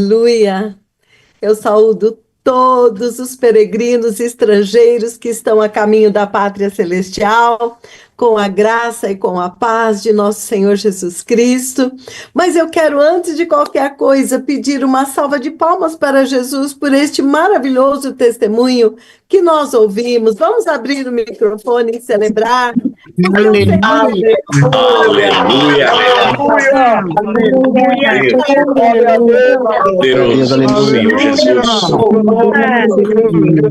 Aleluia! Eu saúdo todos os peregrinos estrangeiros que estão a caminho da pátria celestial, com a graça e com a paz de nosso Senhor Jesus Cristo. Mas eu quero, antes de qualquer coisa, pedir uma salva de palmas para Jesus por este maravilhoso testemunho que nós ouvimos. Vamos abrir o microfone e celebrar. Aleluia! Aleluia! Aleluia! Deus, Senhor Jesus. Glória a Deus.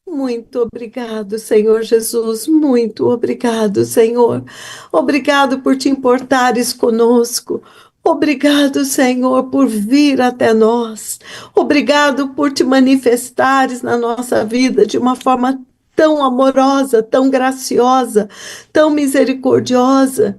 Muito obrigado, Senhor Jesus, muito obrigado, Senhor. Obrigado por te importares conosco. Obrigado, Senhor, por vir até nós. Obrigado por te manifestares na nossa vida de uma forma tão amorosa, tão graciosa, tão misericordiosa.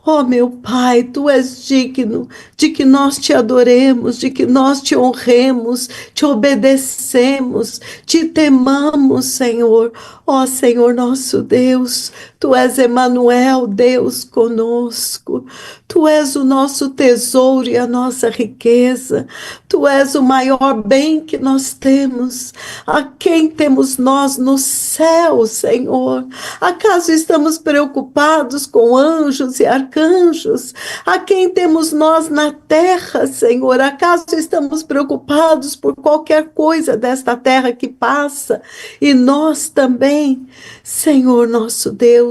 Oh, meu Pai, Tu és digno de que nós te adoremos, de que nós te honremos, te obedecemos, te temamos, Senhor. Ó Senhor nosso Deus, Tu és Emanuel, Deus conosco. Tu és o nosso tesouro e a nossa riqueza. Tu és o maior bem que nós temos. A quem temos nós no céu, Senhor? Acaso estamos preocupados com anjos e arcanjos? A quem temos nós na terra, Senhor? Acaso estamos preocupados por qualquer coisa desta terra que passa? E nós também, Senhor nosso Deus,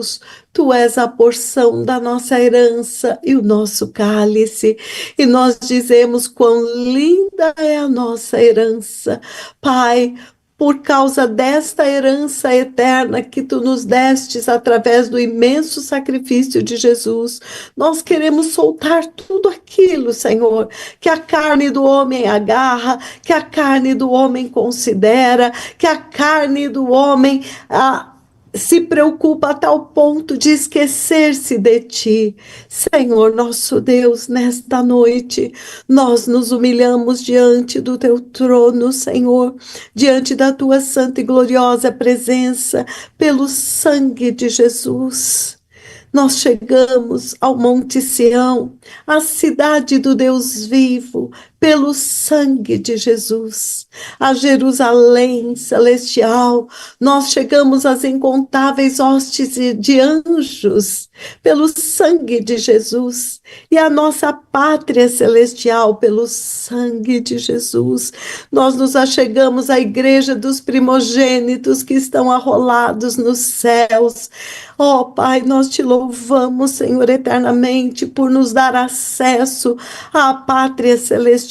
Tu és a porção da nossa herança e o nosso cálice. E nós dizemos quão linda é a nossa herança. Pai, por causa desta herança eterna que Tu nos destes através do imenso sacrifício de Jesus, nós queremos soltar tudo aquilo, Senhor, que a carne do homem agarra, que a carne do homem considera, que a carne do homem se preocupa a tal ponto de esquecer-se de Ti. Senhor nosso Deus, nesta noite, nós nos humilhamos diante do Teu trono, Senhor, diante da Tua santa e gloriosa presença, pelo sangue de Jesus. Nós chegamos ao Monte Sião, a cidade do Deus vivo, pelo sangue de Jesus, a Jerusalém celestial. Nós chegamos às incontáveis hostes de anjos, pelo sangue de Jesus, e a nossa pátria celestial, pelo sangue de Jesus. Nós nos achegamos à igreja dos primogênitos que estão arrolados nos céus. Ó Pai, nós te louvamos, Senhor, eternamente, por nos dar acesso à pátria celestial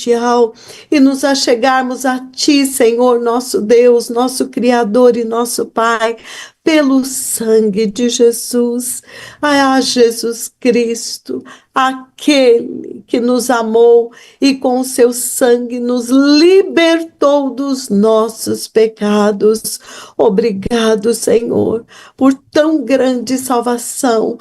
e nos achegarmos a Ti, Senhor, nosso Deus, nosso Criador e nosso Pai, pelo sangue de Jesus. Ah, Jesus Cristo, aquele que nos amou e com o seu sangue nos libertou dos nossos pecados. Obrigado, Senhor, por tão grande salvação,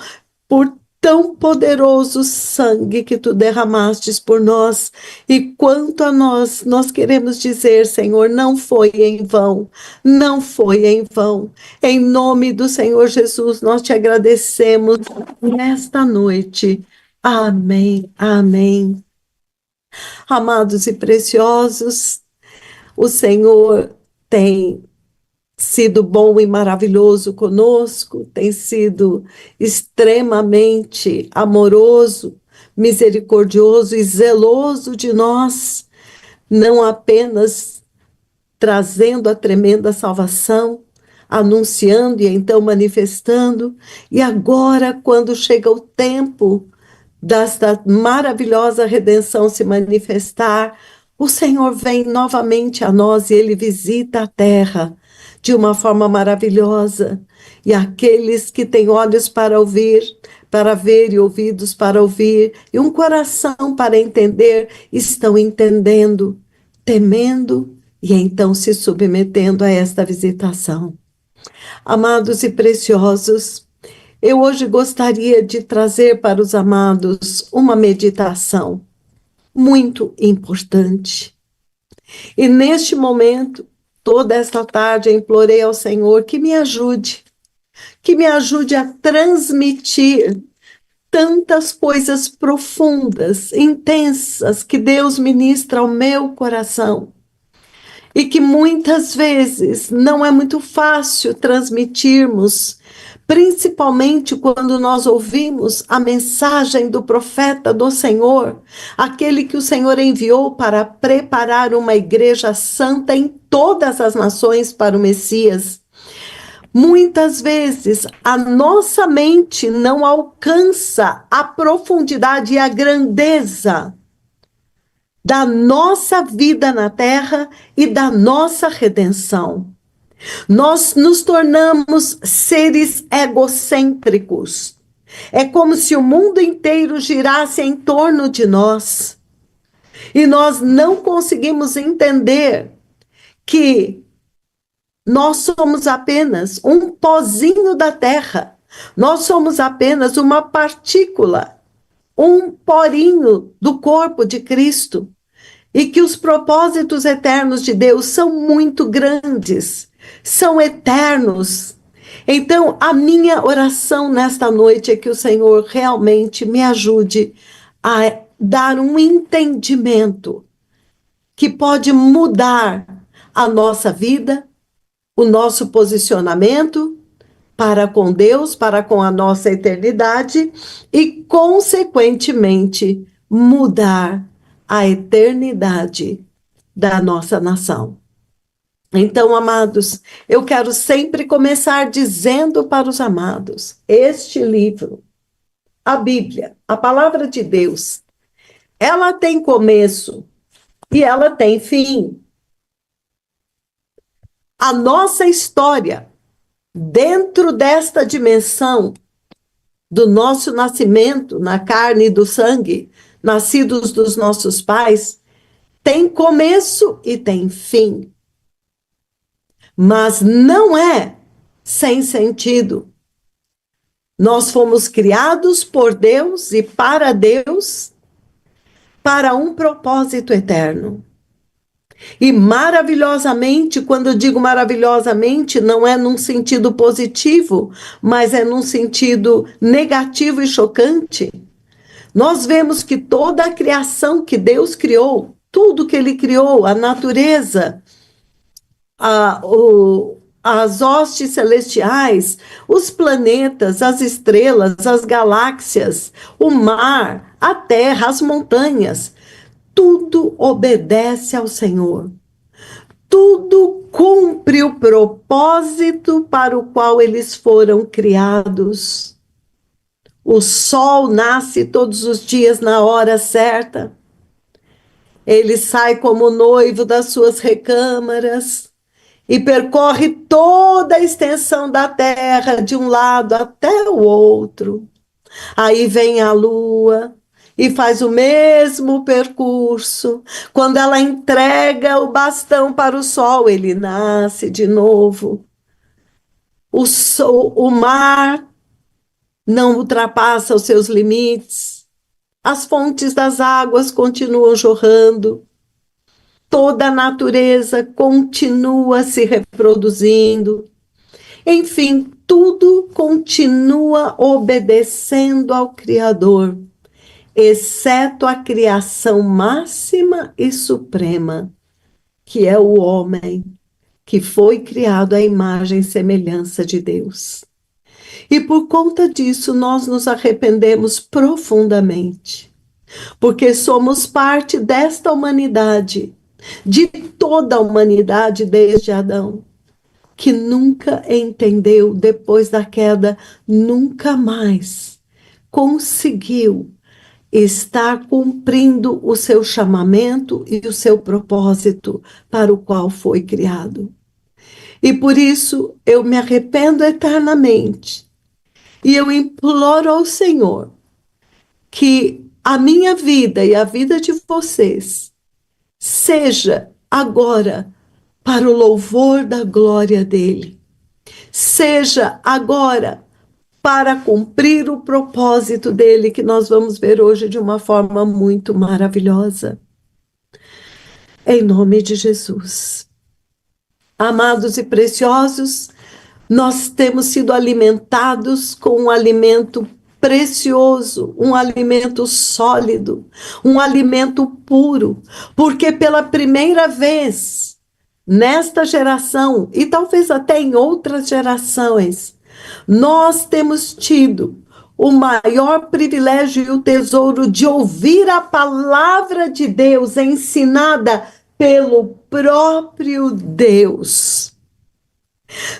por tão poderoso sangue que Tu derramastes por nós. E quanto a nós queremos dizer, Senhor, não foi em vão, não foi em vão. Em nome do Senhor Jesus, nós te agradecemos nesta noite. Amém, amém. Amados e preciosos, o Senhor tem sido bom e maravilhoso conosco, tem sido extremamente amoroso, misericordioso e zeloso de nós, não apenas trazendo a tremenda salvação, anunciando e então manifestando, e agora, quando chega o tempo desta maravilhosa redenção se manifestar, o Senhor vem novamente a nós e Ele visita a terra de uma forma maravilhosa. E aqueles que têm olhos para ouvir, para ver, e ouvidos para ouvir, e um coração para entender, estão entendendo, temendo e então se submetendo a esta visitação. Amados e preciosos, eu hoje gostaria de trazer para os amados uma meditação muito importante. E neste momento, toda esta tarde, eu implorei ao Senhor que me ajude a transmitir tantas coisas profundas, intensas, que Deus ministra ao meu coração. E que muitas vezes não é muito fácil transmitirmos, principalmente quando nós ouvimos a mensagem do profeta do Senhor, aquele que o Senhor enviou para preparar uma igreja santa em todas as nações para o Messias. Muitas vezes a nossa mente não alcança a profundidade e a grandeza da nossa vida na terra e da nossa redenção. Nós nos tornamos seres egocêntricos. É como se o mundo inteiro girasse em torno de nós. E nós não conseguimos entender que nós somos apenas um pozinho da terra. Nós somos apenas uma partícula, um porinho do corpo de Cristo. E que os propósitos eternos de Deus são muito grandes, são eternos. Então, a minha oração nesta noite é que o Senhor realmente me ajude a dar um entendimento que pode mudar a nossa vida, o nosso posicionamento para com Deus, para com a nossa eternidade e, consequentemente, mudar a eternidade da nossa nação. Então, amados, eu quero sempre começar dizendo para os amados, este livro, a Bíblia, a palavra de Deus, ela tem começo e ela tem fim. A nossa história, dentro desta dimensão do nosso nascimento na carne e do sangue, nascidos dos nossos pais, tem começo e tem fim. Mas não é sem sentido. Nós fomos criados por Deus e para Deus, para um propósito eterno. E maravilhosamente, quando eu digo maravilhosamente, não é num sentido positivo, mas é num sentido negativo e chocante. Nós vemos que toda a criação que Deus criou, tudo que Ele criou, a natureza, as hostes celestiais, os planetas, as estrelas, as galáxias, o mar, a terra, as montanhas, tudo obedece ao Senhor. Tudo cumpre o propósito para o qual eles foram criados. O sol nasce todos os dias na hora certa. Ele sai como noivo das suas recâmaras e percorre toda a extensão da terra, de um lado até o outro. Aí vem a lua e faz o mesmo percurso. Quando ela entrega o bastão para o sol, ele nasce de novo. O mar não ultrapassa os seus limites. As fontes das águas continuam jorrando. Toda a natureza continua se reproduzindo. Enfim, tudo continua obedecendo ao Criador, exceto a criação máxima e suprema, que é o homem, que foi criado à imagem e semelhança de Deus. E por conta disso, nós nos arrependemos profundamente, porque somos parte desta humanidade, de toda a humanidade desde Adão, que nunca entendeu, depois da queda, nunca mais conseguiu estar cumprindo o seu chamamento e o seu propósito para o qual foi criado. E por isso eu me arrependo eternamente e eu imploro ao Senhor que a minha vida e a vida de vocês seja agora para o louvor da glória dele. Seja agora para cumprir o propósito dele, que nós vamos ver hoje de uma forma muito maravilhosa. Em nome de Jesus. Amados e preciosos, nós temos sido alimentados com um alimento precioso, um alimento sólido, um alimento puro, porque pela primeira vez nesta geração, e talvez até em outras gerações, nós temos tido o maior privilégio e o tesouro de ouvir a palavra de Deus ensinada pelo próprio Deus.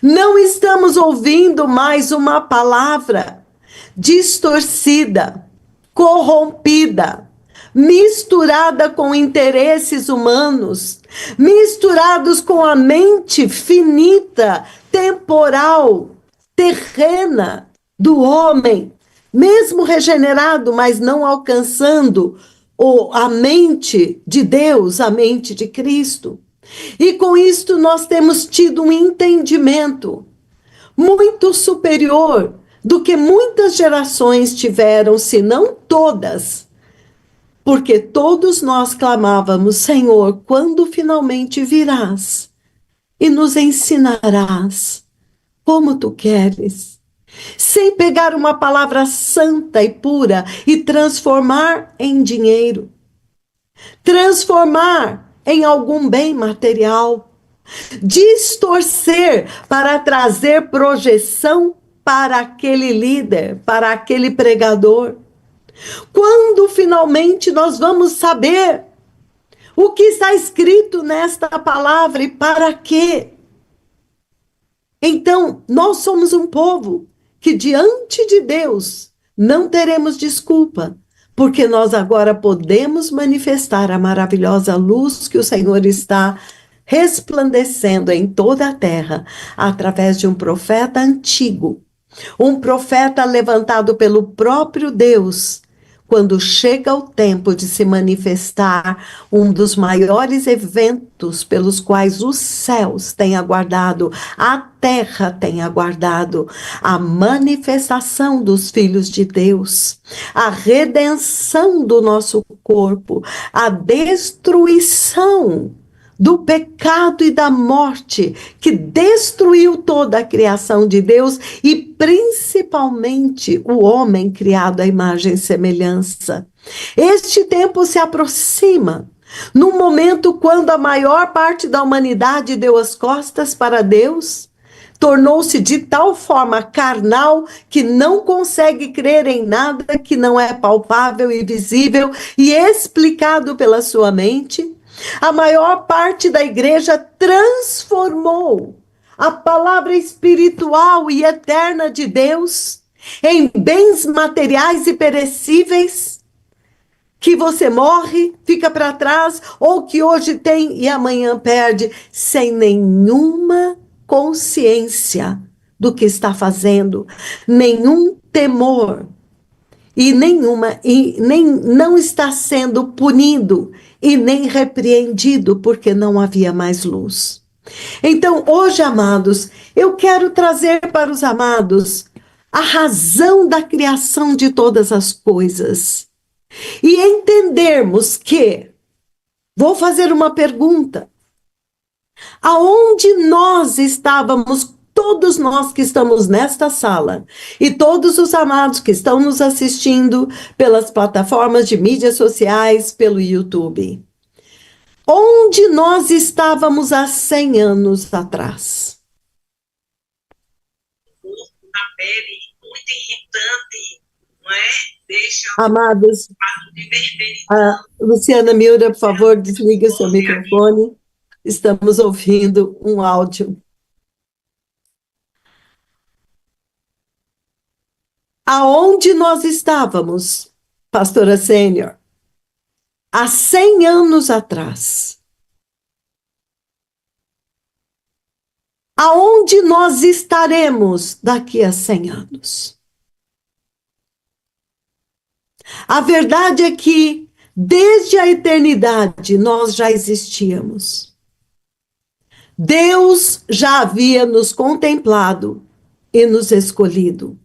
Não estamos ouvindo mais uma palavra distorcida, corrompida, misturada com interesses humanos, misturados com a mente finita, temporal, terrena do homem, mesmo regenerado, mas não alcançando a mente de Deus, a mente de Cristo. E com isto nós temos tido um entendimento muito superior do que muitas gerações tiveram, se não todas, porque todos nós clamávamos: Senhor, quando finalmente virás e nos ensinarás como tu queres, sem pegar uma palavra santa e pura e transformar em dinheiro, transformar em algum bem material, distorcer para trazer projeção para aquele líder, para aquele pregador. Quando finalmente nós vamos saber o que está escrito nesta palavra e para quê? Então, nós somos um povo que diante de Deus não teremos desculpa, porque nós agora podemos manifestar a maravilhosa luz que o Senhor está resplandecendo em toda a terra, através de um profeta antigo, um profeta levantado pelo próprio Deus. Quando chega o tempo de se manifestar um dos maiores eventos pelos quais os céus têm aguardado, a terra tem aguardado, a manifestação dos filhos de Deus, a redenção do nosso corpo, a destruição do pecado e da morte que destruiu toda a criação de Deus e principalmente o homem criado à imagem e semelhança. Este tempo se aproxima num momento quando a maior parte da humanidade deu as costas para Deus, tornou-se de tal forma carnal que não consegue crer em nada que não é palpável e visível e explicado pela sua mente. A maior parte da igreja transformou a palavra espiritual e eterna de Deus em bens materiais e perecíveis, que você morre, fica para trás, ou que hoje tem e amanhã perde, sem nenhuma consciência do que está fazendo, nenhum temor e nem não está sendo punido e nem repreendido, porque não havia mais luz. Então, hoje, amados, eu quero trazer para os amados a razão da criação de todas as coisas e entendermos que, vou fazer uma pergunta: aonde nós estávamos, todos nós que estamos nesta sala e todos os amados que estão nos assistindo pelas plataformas de mídias sociais, pelo YouTube? Onde nós estávamos há 100 anos atrás? Na pele, muito irritante, não é? Deixa Amados, de vermelho. a Luciana Miura, por favor, desligue o seu microfone. Estamos ouvindo um áudio. Aonde nós estávamos, pastora sênior, há 100 anos atrás? Aonde nós estaremos daqui a 100 anos? A verdade é que, desde a eternidade, nós já existíamos. Deus já havia nos contemplado e nos escolhido.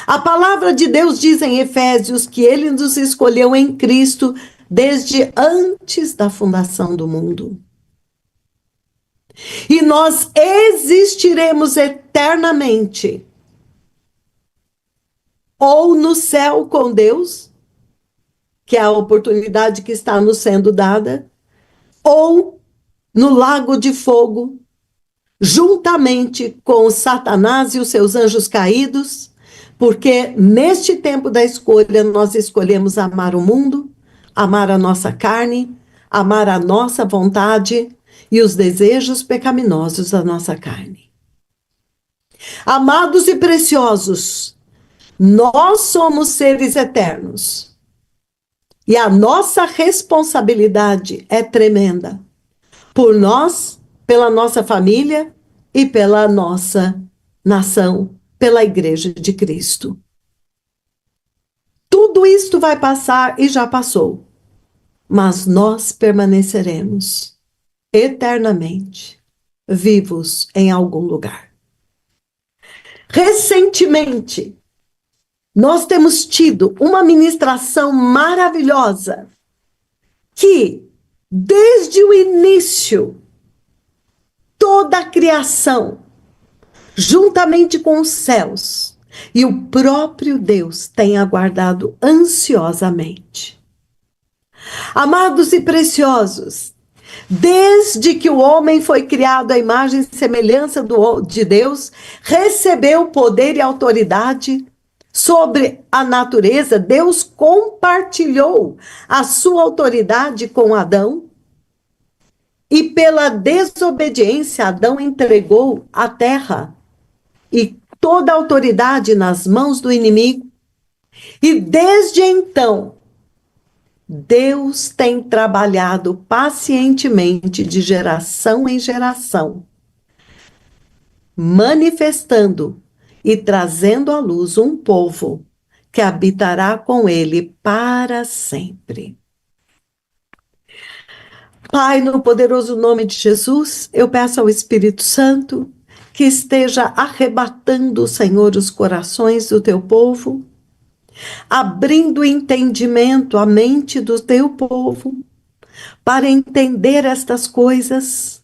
A palavra de Deus diz em Efésios que ele nos escolheu em Cristo desde antes da fundação do mundo. E nós existiremos eternamente, ou no céu com Deus, que é a oportunidade que está nos sendo dada, ou no lago de fogo, juntamente com Satanás e os seus anjos caídos, porque neste tempo da escolha nós escolhemos amar o mundo, amar a nossa carne, amar a nossa vontade e os desejos pecaminosos da nossa carne. Amados e preciosos, nós somos seres eternos e a nossa responsabilidade é tremenda por nós, pela nossa família e pela nossa nação, pela Igreja de Cristo. Tudo isto vai passar e já passou, mas nós permaneceremos eternamente vivos em algum lugar. Recentemente, nós temos tido uma ministração maravilhosa que, desde o início, toda a criação, juntamente com os céus, e o próprio Deus tem aguardado ansiosamente. Amados e preciosos, desde que o homem foi criado à imagem e semelhança de Deus, recebeu poder e autoridade sobre a natureza, Deus compartilhou a sua autoridade com Adão, e pela desobediência, Adão entregou a terra e toda a autoridade nas mãos do inimigo. E desde então, Deus tem trabalhado pacientemente de geração em geração, manifestando e trazendo à luz um povo que habitará com ele para sempre. Pai, no poderoso nome de Jesus, eu peço ao Espírito Santo que esteja arrebatando, Senhor, os corações do teu povo, abrindo o entendimento, a mente do teu povo, para entender estas coisas,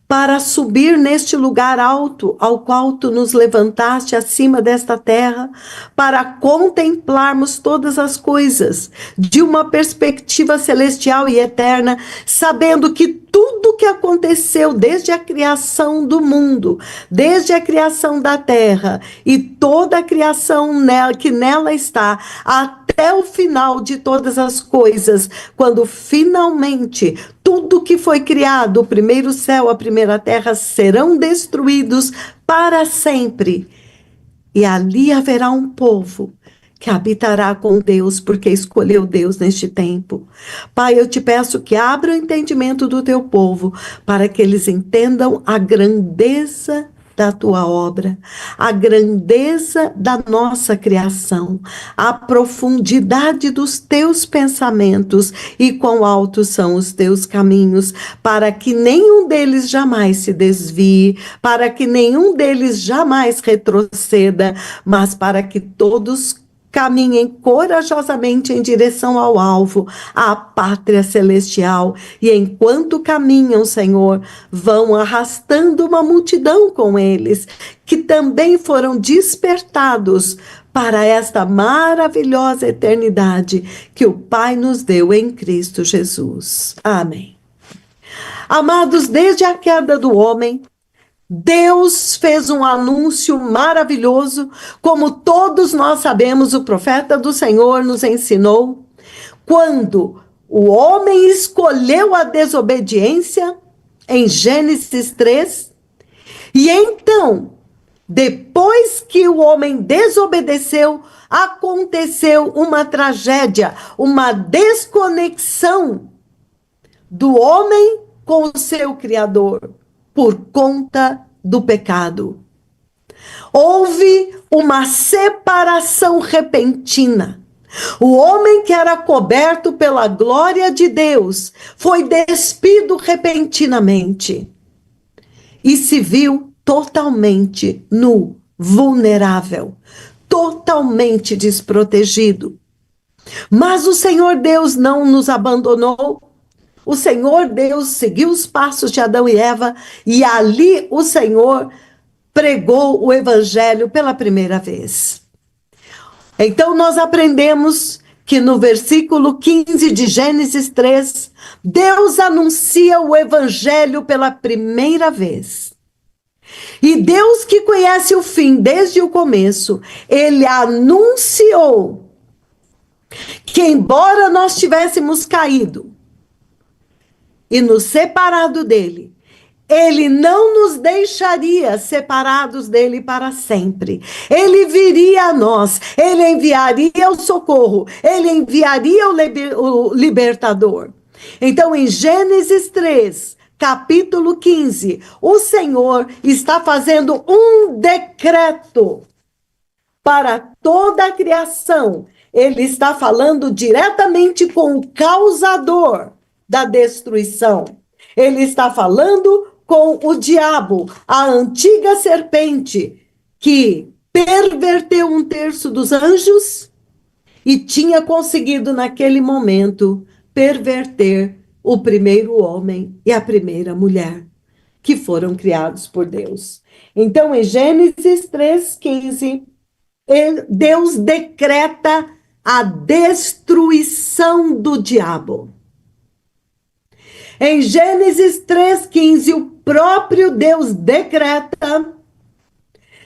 para subir neste lugar alto ao qual tu nos levantaste acima desta terra, para contemplarmos todas as coisas de uma perspectiva celestial e eterna, sabendo que tudo que aconteceu desde a criação do mundo, desde a criação da terra e toda a criação que nela está, até o final de todas as coisas, quando finalmente tudo que foi criado, o primeiro céu, a primeira terra, serão destruídos para sempre. E ali haverá um povo que habitará com Deus, porque escolheu Deus neste tempo. Pai, eu te peço que abra o entendimento do teu povo, para que eles entendam a grandeza da tua obra, a grandeza da nossa criação, a profundidade dos teus pensamentos e quão altos são os teus caminhos, para que nenhum deles jamais se desvie, para que nenhum deles jamais retroceda, mas para que todos caminhem corajosamente em direção ao alvo, à pátria celestial. E enquanto caminham, Senhor, vão arrastando uma multidão com eles, que também foram despertados para esta maravilhosa eternidade que o Pai nos deu em Cristo Jesus. Amém. Amados, desde a queda do homem, Deus fez um anúncio maravilhoso, como todos nós sabemos, o profeta do Senhor nos ensinou, quando o homem escolheu a desobediência, em Gênesis 3, e então, depois que o homem desobedeceu, aconteceu uma tragédia, uma desconexão do homem com o seu Criador, por conta do pecado. Houve uma separação repentina. O homem que era coberto pela glória de Deus foi despido repentinamente. e se viu totalmente nu, vulnerável, totalmente desprotegido. Mas o Senhor Deus não nos abandonou. O Senhor Deus seguiu os passos de Adão e Eva e ali o Senhor pregou o evangelho pela primeira vez. Então nós aprendemos que no versículo 15 de Gênesis 3, Deus anuncia o evangelho pela primeira vez. E Deus, que conhece o fim desde o começo, ele anunciou que, embora nós tivéssemos caído e nos separado dele, ele não nos deixaria separados dele para sempre. Ele viria a nós, ele enviaria o socorro, ele enviaria o libertador. Então, em Gênesis 3, capítulo 15, o Senhor está fazendo um decreto para toda a criação. Ele está falando diretamente com o causador da destruição. Ele está falando com o diabo, a antiga serpente, que perverteu 1/3 dos anjos e tinha conseguido, naquele momento, perverter o primeiro homem e a primeira mulher, que foram criados por Deus. Então, em Gênesis 3,15, Deus decreta a destruição do diabo. Em Gênesis 3,15, o próprio Deus decreta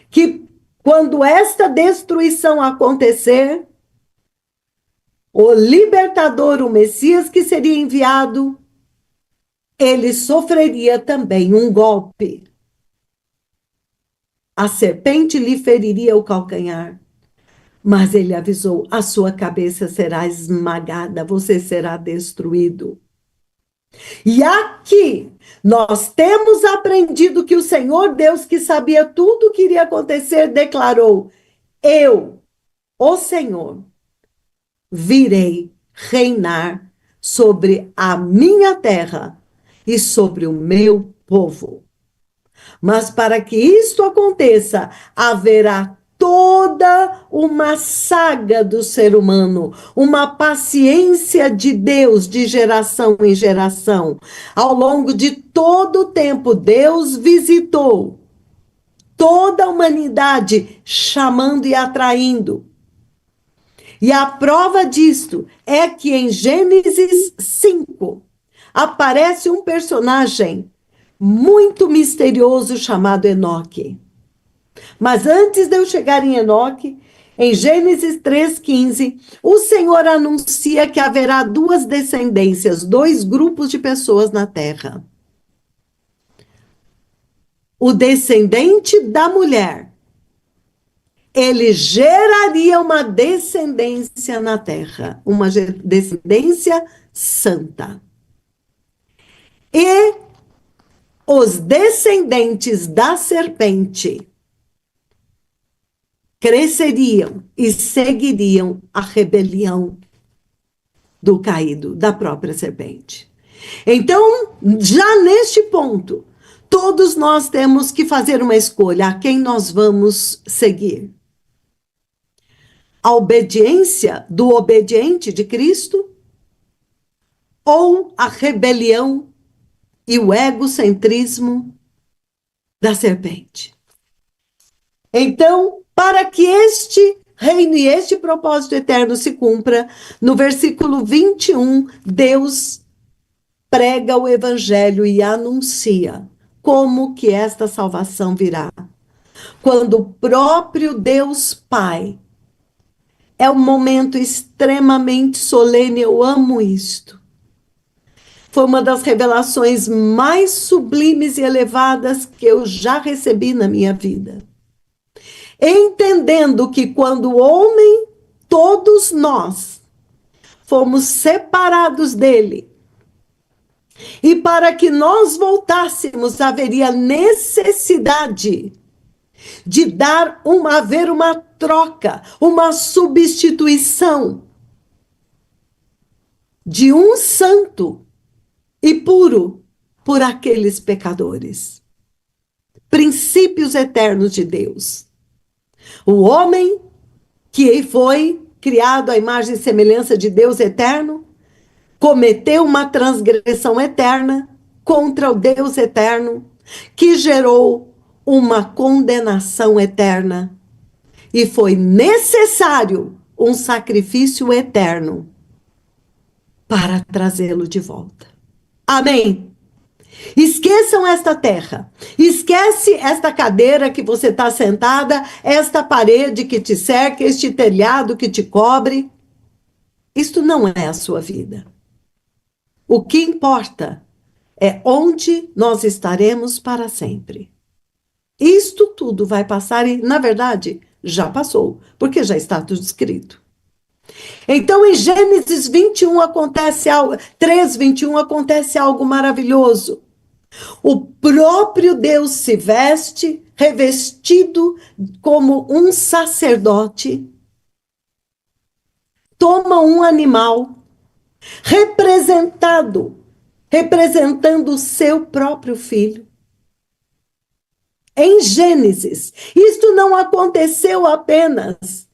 que, quando esta destruição acontecer, o libertador, o Messias que seria enviado, ele sofreria também um golpe. A serpente lhe feriria o calcanhar, mas ele avisou: a sua cabeça será esmagada, você será destruído. E aqui nós temos aprendido que o Senhor Deus, que sabia tudo o que iria acontecer, declarou: eu, o Senhor, virei reinar sobre a minha terra e sobre o meu povo. Mas para que isto aconteça, haverá toda uma saga do ser humano, uma paciência de Deus de geração em geração. Ao longo de todo o tempo, Deus visitou toda a humanidade, chamando e atraindo. E a prova disto é que em Gênesis 5 aparece um personagem muito misterioso chamado Enoque. Mas antes de eu chegar em Enoque, em Gênesis 3,15, o Senhor anuncia que haverá 2 descendências, 2 grupos de pessoas na terra. O descendente da mulher, ele geraria uma descendência na terra, uma descendência santa. E os descendentes da serpente cresceriam e seguiriam a rebelião do caído, da própria serpente. Então, já neste ponto, todos nós temos que fazer uma escolha: a quem nós vamos seguir. A obediência do obediente de Cristo ou a rebelião e o egocentrismo da serpente? Então, para que este reino e este propósito eterno se cumpra, no versículo 21, Deus prega o evangelho e anuncia como que esta salvação virá. Quando o próprio Deus Pai, é um momento extremamente solene, eu amo isto. Foi uma das revelações mais sublimes e elevadas que eu já recebi na minha vida. Entendendo que quando o homem, todos nós, fomos separados dele, e para que nós voltássemos, haveria necessidade de haver uma troca, uma substituição de um santo e puro por aqueles pecadores. princípios eternos de Deus. O homem que foi criado à imagem e semelhança de Deus eterno, cometeu uma transgressão eterna contra o Deus eterno, que gerou uma condenação eterna. E foi necessário um sacrifício eterno para trazê-lo de volta. Amém? Esqueçam esta terra. Esquece esta cadeira que você está sentada, esta parede que te cerca, este telhado que te cobre. Isto não é a sua vida. O que importa é onde nós estaremos para sempre. Isto tudo vai passar e, na verdade, já passou, porque já está tudo escrito. Então, em Gênesis 21 acontece algo, 3:21 acontece algo maravilhoso. O próprio Deus se veste, revestido como um sacerdote, toma um animal, representando o seu próprio filho. Em Gênesis, isto não aconteceu apenas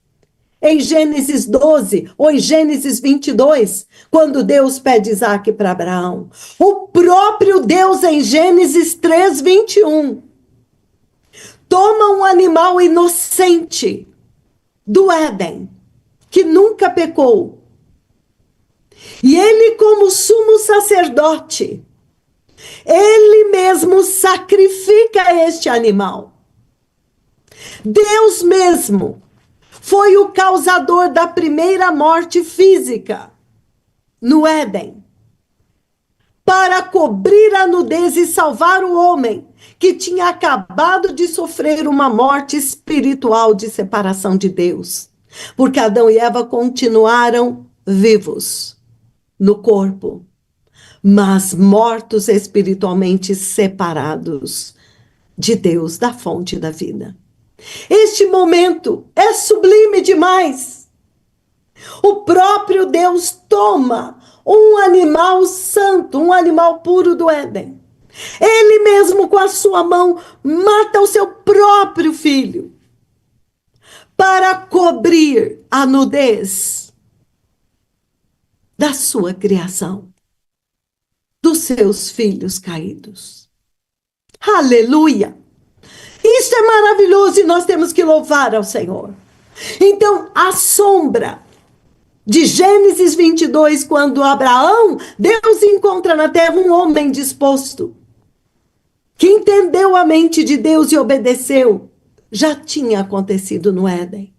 em Gênesis 12 ou em Gênesis 22, quando Deus pede Isaac para Abraão. O próprio Deus em Gênesis 3:21 toma um animal inocente do Éden, que nunca pecou. E ele, como sumo sacerdote, ele mesmo sacrifica este animal. Deus mesmo foi o causador da primeira morte física no Éden, para cobrir a nudez e salvar o homem que tinha acabado de sofrer uma morte espiritual de separação de Deus. Porque Adão e Eva continuaram vivos no corpo, mas mortos espiritualmente, separados de Deus, da fonte da vida. Este momento é sublime demais. O próprio Deus toma um animal santo, um animal puro do Éden. Ele mesmo, com a sua mão, mata o seu próprio filho para cobrir a nudez da sua criação, dos seus filhos caídos. Aleluia! Isso é maravilhoso e nós temos que louvar ao Senhor. Então, a sombra de Gênesis 22, quando Abraão, Deus encontra na terra um homem disposto, que entendeu a mente de Deus e obedeceu, já tinha acontecido no Éden.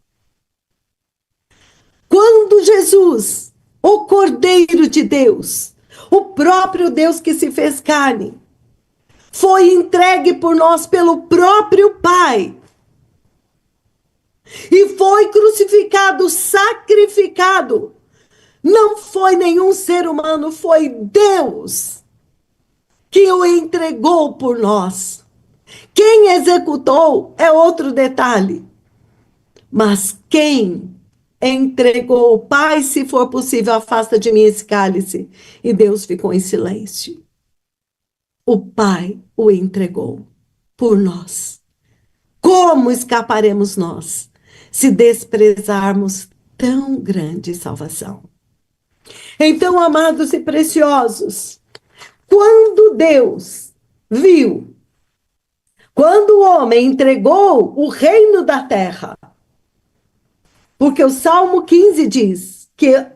Quando Jesus, o Cordeiro de Deus, o próprio Deus que se fez carne, foi entregue por nós pelo próprio Pai, e foi crucificado, sacrificado. Não foi nenhum ser humano, foi Deus que o entregou por nós. Quem executou é outro detalhe. Mas quem entregou? Pai, se for possível, afasta de mim esse cálice. E Deus ficou em silêncio. O Pai o entregou por nós. Como escaparemos nós se desprezarmos tão grande salvação? Então, amados e preciosos, quando Deus viu, quando o homem entregou o reino da terra, porque o Salmo 15 diz que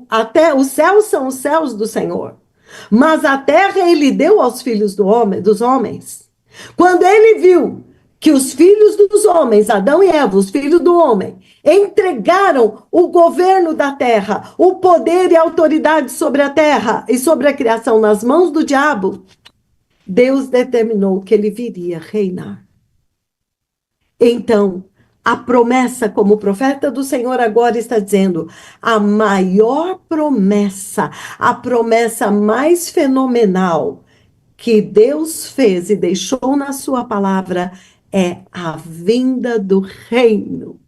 até os céus são os céus do Senhor, mas a terra ele deu aos filhos dos homens. Quando ele viu que os filhos dos homens, Adão e Eva, os filhos do homem, entregaram o governo da terra, o poder e a autoridade sobre a terra e sobre a criação nas mãos do diabo, Deus determinou que ele viria reinar. Então, a promessa, como o profeta do Senhor agora está dizendo, a maior promessa, a promessa mais fenomenal que Deus fez e deixou na sua palavra é a vinda do reino.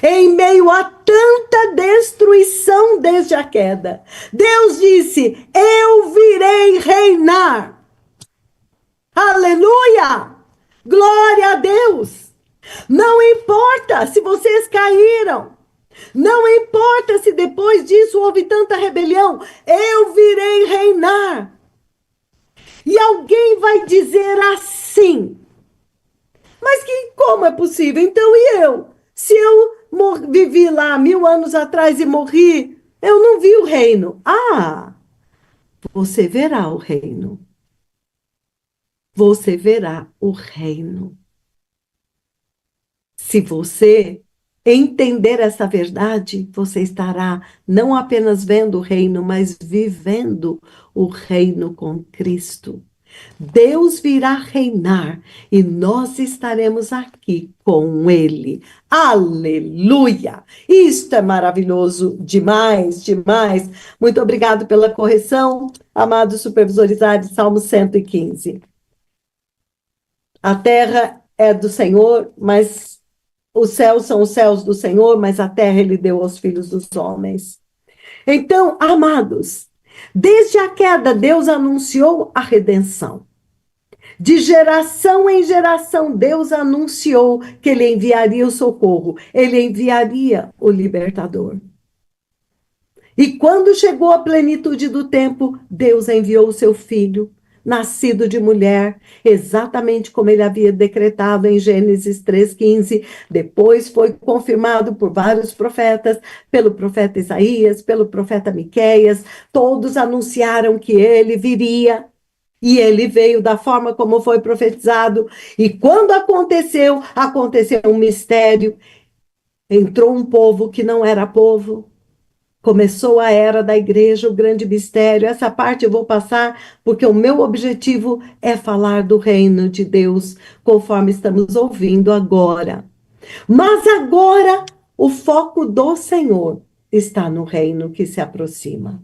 Em meio a tanta destruição desde a queda, Deus disse, eu virei reinar. Aleluia! Glória a Deus. Não importa se vocês caíram. Não importa se depois disso houve tanta rebelião. Eu virei reinar. E alguém vai dizer assim: mas como é possível? Então e eu? Se eu vivi lá 1000 anos atrás e morri, eu não vi o reino. Ah, você verá o reino. Você verá o reino. Se você entender essa verdade, você estará não apenas vendo o reino, mas vivendo o reino com Cristo. Deus virá reinar e nós estaremos aqui com Ele. Aleluia! Isto é maravilhoso demais, demais. Muito obrigado pela correção, amados supervisores de Salmo 115. A terra é do Senhor, mas os céus são os céus do Senhor, mas a terra Ele deu aos filhos dos homens. Então, amados, desde a queda, Deus anunciou a redenção. De geração em geração, Deus anunciou que Ele enviaria o socorro, Ele enviaria o libertador. E quando chegou a plenitude do tempo, Deus enviou o seu filho, nascido de mulher, exatamente como Ele havia decretado em Gênesis 3,15. Depois foi confirmado por vários profetas, pelo profeta Isaías, pelo profeta Miqueias. Todos anunciaram que Ele viria. E ele veio da forma como foi profetizado. E quando aconteceu, aconteceu um mistério. Entrou um povo que não era povo. Começou a era da igreja, o grande mistério. Essa parte eu vou passar, porque o meu objetivo é falar do reino de Deus, conforme estamos ouvindo agora. Mas agora, o foco do Senhor está no reino que se aproxima.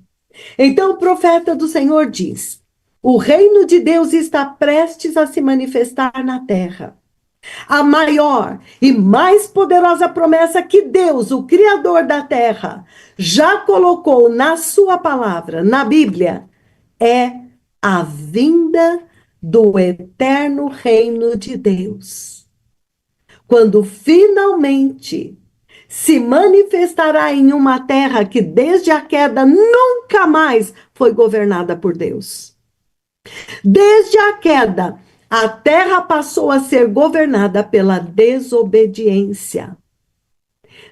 Então o profeta do Senhor diz: o reino de Deus está prestes a se manifestar na terra. A maior e mais poderosa promessa que Deus, o Criador da terra, já colocou na sua palavra, na Bíblia, é a vinda do eterno reino de Deus. Quando finalmente se manifestará em uma terra que desde a queda nunca mais foi governada por Deus. Desde a queda, a terra passou a ser governada pela desobediência.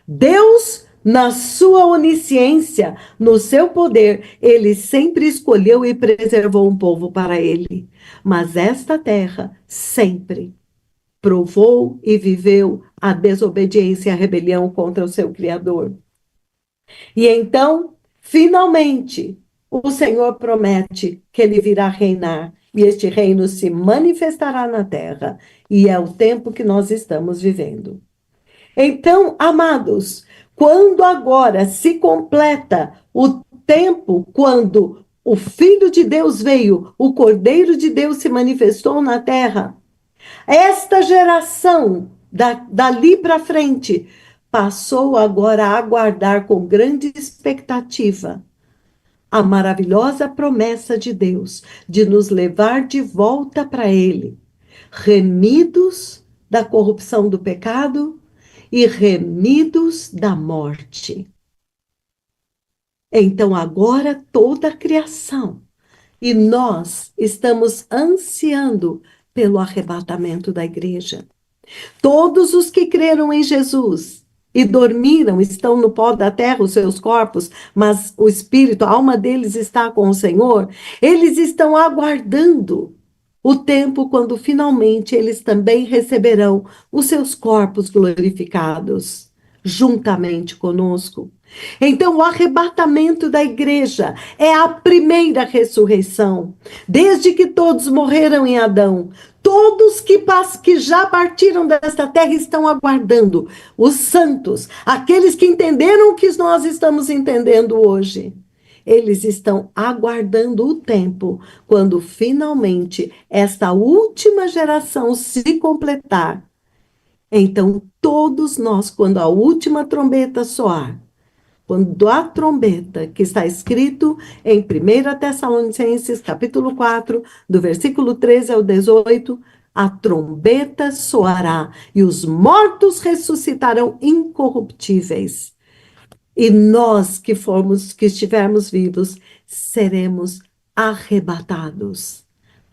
Deus, na sua onisciência, no seu poder, ele sempre escolheu e preservou um povo para ele. Mas esta terra sempre provou e viveu a desobediência e a rebelião contra o seu Criador. E então, finalmente, o Senhor promete que ele virá reinar, e este reino se manifestará na terra, e é o tempo que nós estamos vivendo. Então, amados, quando agora se completa o tempo, quando o Filho de Deus veio, o Cordeiro de Deus se manifestou na terra, esta geração, dali para frente, passou agora a aguardar com grande expectativa a maravilhosa promessa de Deus de nos levar de volta para Ele, remidos da corrupção do pecado e remidos da morte. Então agora toda a criação, e nós estamos ansiando pelo arrebatamento da igreja. Todos os que creram em Jesus e dormiram estão no pó da terra, os seus corpos, mas o espírito, a alma deles está com o Senhor. Eles estão aguardando o tempo quando finalmente eles também receberão os seus corpos glorificados, juntamente conosco. Então, o arrebatamento da igreja é a primeira ressurreição. Desde que todos morreram em Adão, todos que já partiram desta terra estão aguardando. Os santos, aqueles que entenderam o que nós estamos entendendo hoje, eles estão aguardando o tempo quando finalmente esta última geração se completar. Então, todos nós, quando a última trombeta soar, quando a trombeta, que está escrito em 1 Tessalonicenses, capítulo 4, do versículo 13 ao 18, a trombeta soará e os mortos ressuscitarão incorruptíveis. E nós que estivermos vivos, seremos arrebatados.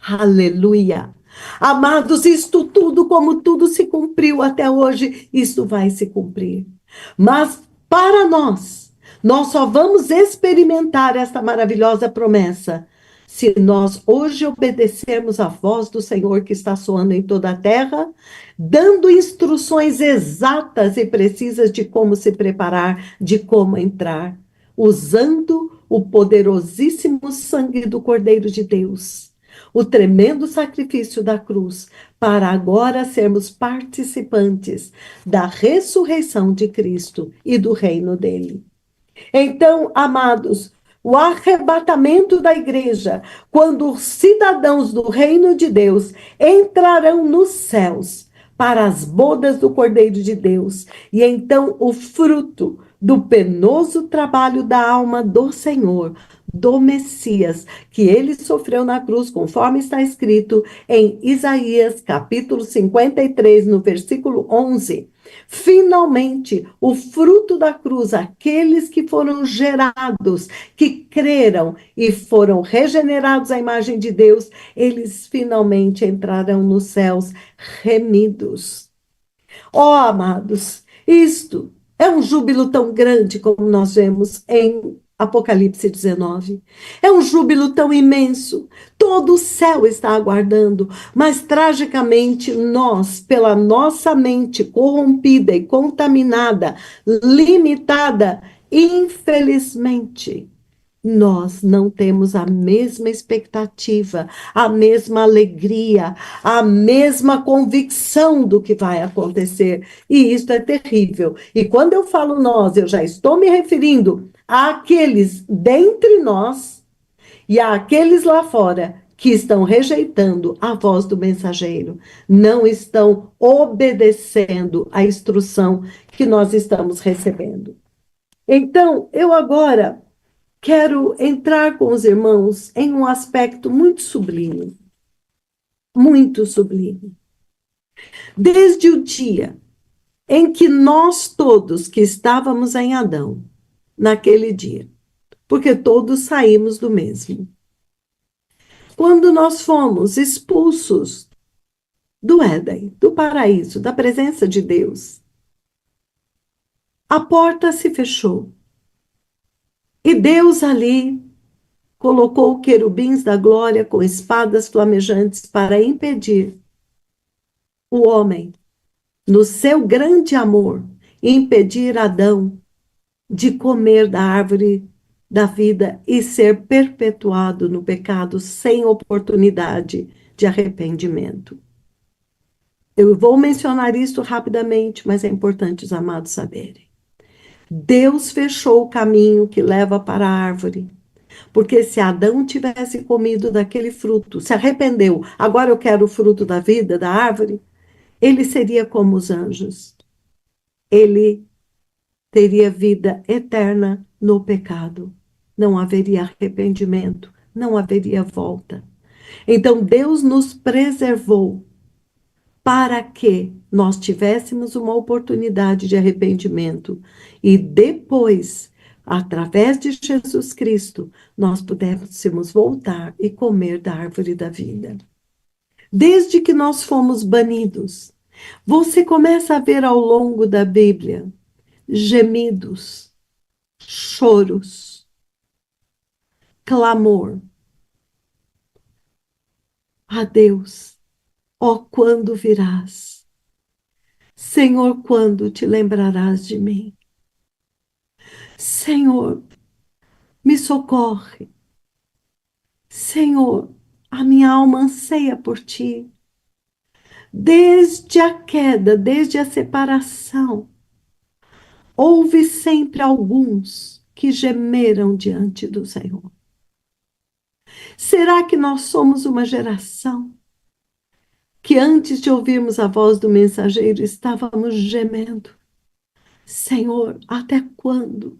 Aleluia. Amados, isto tudo, como tudo se cumpriu até hoje, isto vai se cumprir. Mas para nós só vamos experimentar esta maravilhosa promessa se nós hoje obedecermos à voz do Senhor que está soando em toda a terra, dando instruções exatas e precisas de como se preparar, de como entrar, usando o poderosíssimo sangue do Cordeiro de Deus, o tremendo sacrifício da cruz, para agora sermos participantes da ressurreição de Cristo e do reino dele. Então, amados, o arrebatamento da igreja, quando os cidadãos do reino de Deus entrarão nos céus para as bodas do Cordeiro de Deus, e então o fruto do penoso trabalho da alma do Senhor, do Messias, que ele sofreu na cruz, conforme está escrito em Isaías, capítulo 53, no versículo 11. Finalmente, o fruto da cruz, aqueles que foram gerados, que creram e foram regenerados à imagem de Deus, eles finalmente entrarão nos céus remidos. Ó, amados, isto é um júbilo tão grande como nós vemos em Apocalipse 19. É um júbilo tão imenso. Todo o céu está aguardando, mas tragicamente nós, pela nossa mente corrompida e contaminada, limitada, infelizmente, nós não temos a mesma expectativa, a mesma alegria, a mesma convicção do que vai acontecer. E isso é terrível. E quando eu falo nós, eu já estou me referindo àqueles dentre nós e àqueles lá fora que estão rejeitando a voz do mensageiro, não estão obedecendo a instrução que nós estamos recebendo. Então, eu agora quero entrar com os irmãos em um aspecto muito sublime, muito sublime. Desde o dia em que nós todos que estávamos em Adão, naquele dia, porque todos saímos do mesmo. Quando nós fomos expulsos do Éden, do paraíso, da presença de Deus, a porta se fechou. E Deus ali colocou querubins da glória com espadas flamejantes para impedir o homem, no seu grande amor, impedir Adão de comer da árvore da vida e ser perpetuado no pecado sem oportunidade de arrependimento. Eu vou mencionar isso rapidamente, mas é importante os amados saberem. Deus fechou o caminho que leva para a árvore, porque se Adão tivesse comido daquele fruto, se arrependeu, agora eu quero o fruto da vida, da árvore, ele seria como os anjos. Ele teria vida eterna no pecado. Não haveria arrependimento, não haveria volta. Então Deus nos preservou para que nós tivéssemos uma oportunidade de arrependimento e depois, através de Jesus Cristo, nós pudéssemos voltar e comer da árvore da vida. Desde que nós fomos banidos, você começa a ver ao longo da Bíblia gemidos, choros, clamor a Deus. Ó, quando virás? Senhor, quando te lembrarás de mim? Senhor, me socorre. Senhor, a minha alma anseia por ti. Desde a queda, desde a separação, houve sempre alguns que gemeram diante do Senhor. Será que nós somos uma geração que antes de ouvirmos a voz do mensageiro estávamos gemendo? Senhor, até quando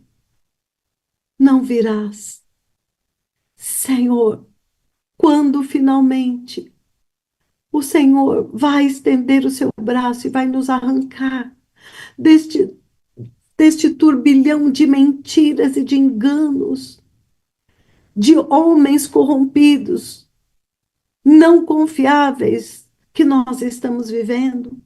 não virás? Senhor, quando finalmente o Senhor vai estender o seu braço e vai nos arrancar deste, deste turbilhão de mentiras e de enganos, de homens corrompidos, não confiáveis que nós estamos vivendo.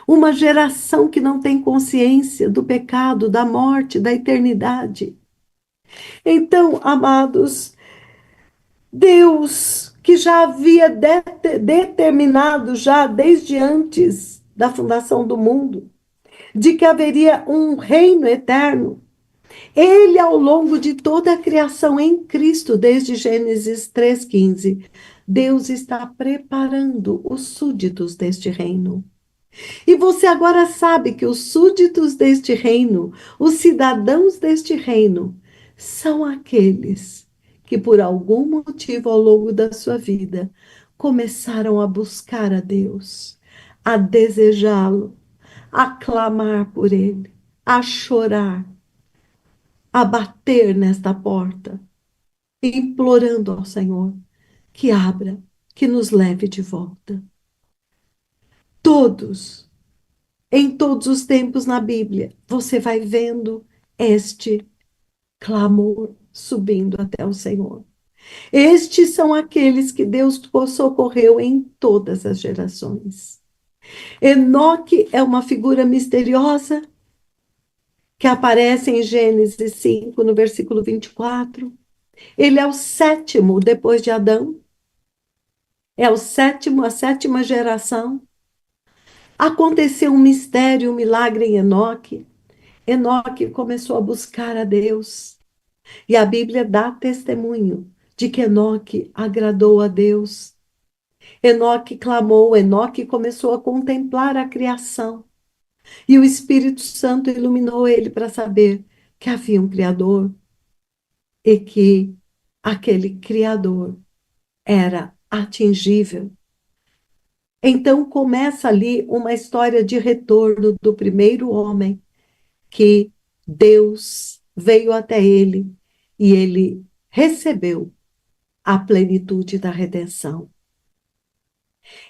Uma geração que não tem consciência do pecado, da morte, da eternidade. Então, amados, Deus, que já havia determinado já desde antes da fundação do mundo, de que haveria um reino eterno, ele, ao longo de toda a criação em Cristo, desde Gênesis 3,15, Deus está preparando os súditos deste reino. E você agora sabe que os súditos deste reino, os cidadãos deste reino, são aqueles que, por algum motivo ao longo da sua vida, começaram a buscar a Deus, a desejá-lo, a clamar por Ele, a chorar, a bater nesta porta, implorando ao Senhor que abra, que nos leve de volta. Todos, em todos os tempos na Bíblia, você vai vendo este clamor subindo até o Senhor. Estes são aqueles que Deus socorreu em todas as gerações. Enoque é uma figura misteriosa que aparece em Gênesis 5, no versículo 24. Ele é o sétimo depois de Adão. É o sétimo, a sétima geração. Aconteceu um mistério, um milagre em Enoque. Enoque começou a buscar a Deus. E a Bíblia dá testemunho de que Enoque agradou a Deus. Enoque clamou, Enoque começou a contemplar a criação. E o Espírito Santo iluminou ele para saber que havia um Criador e que aquele Criador era atingível. Então começa ali uma história de retorno do primeiro homem, que Deus veio até ele e ele recebeu a plenitude da redenção.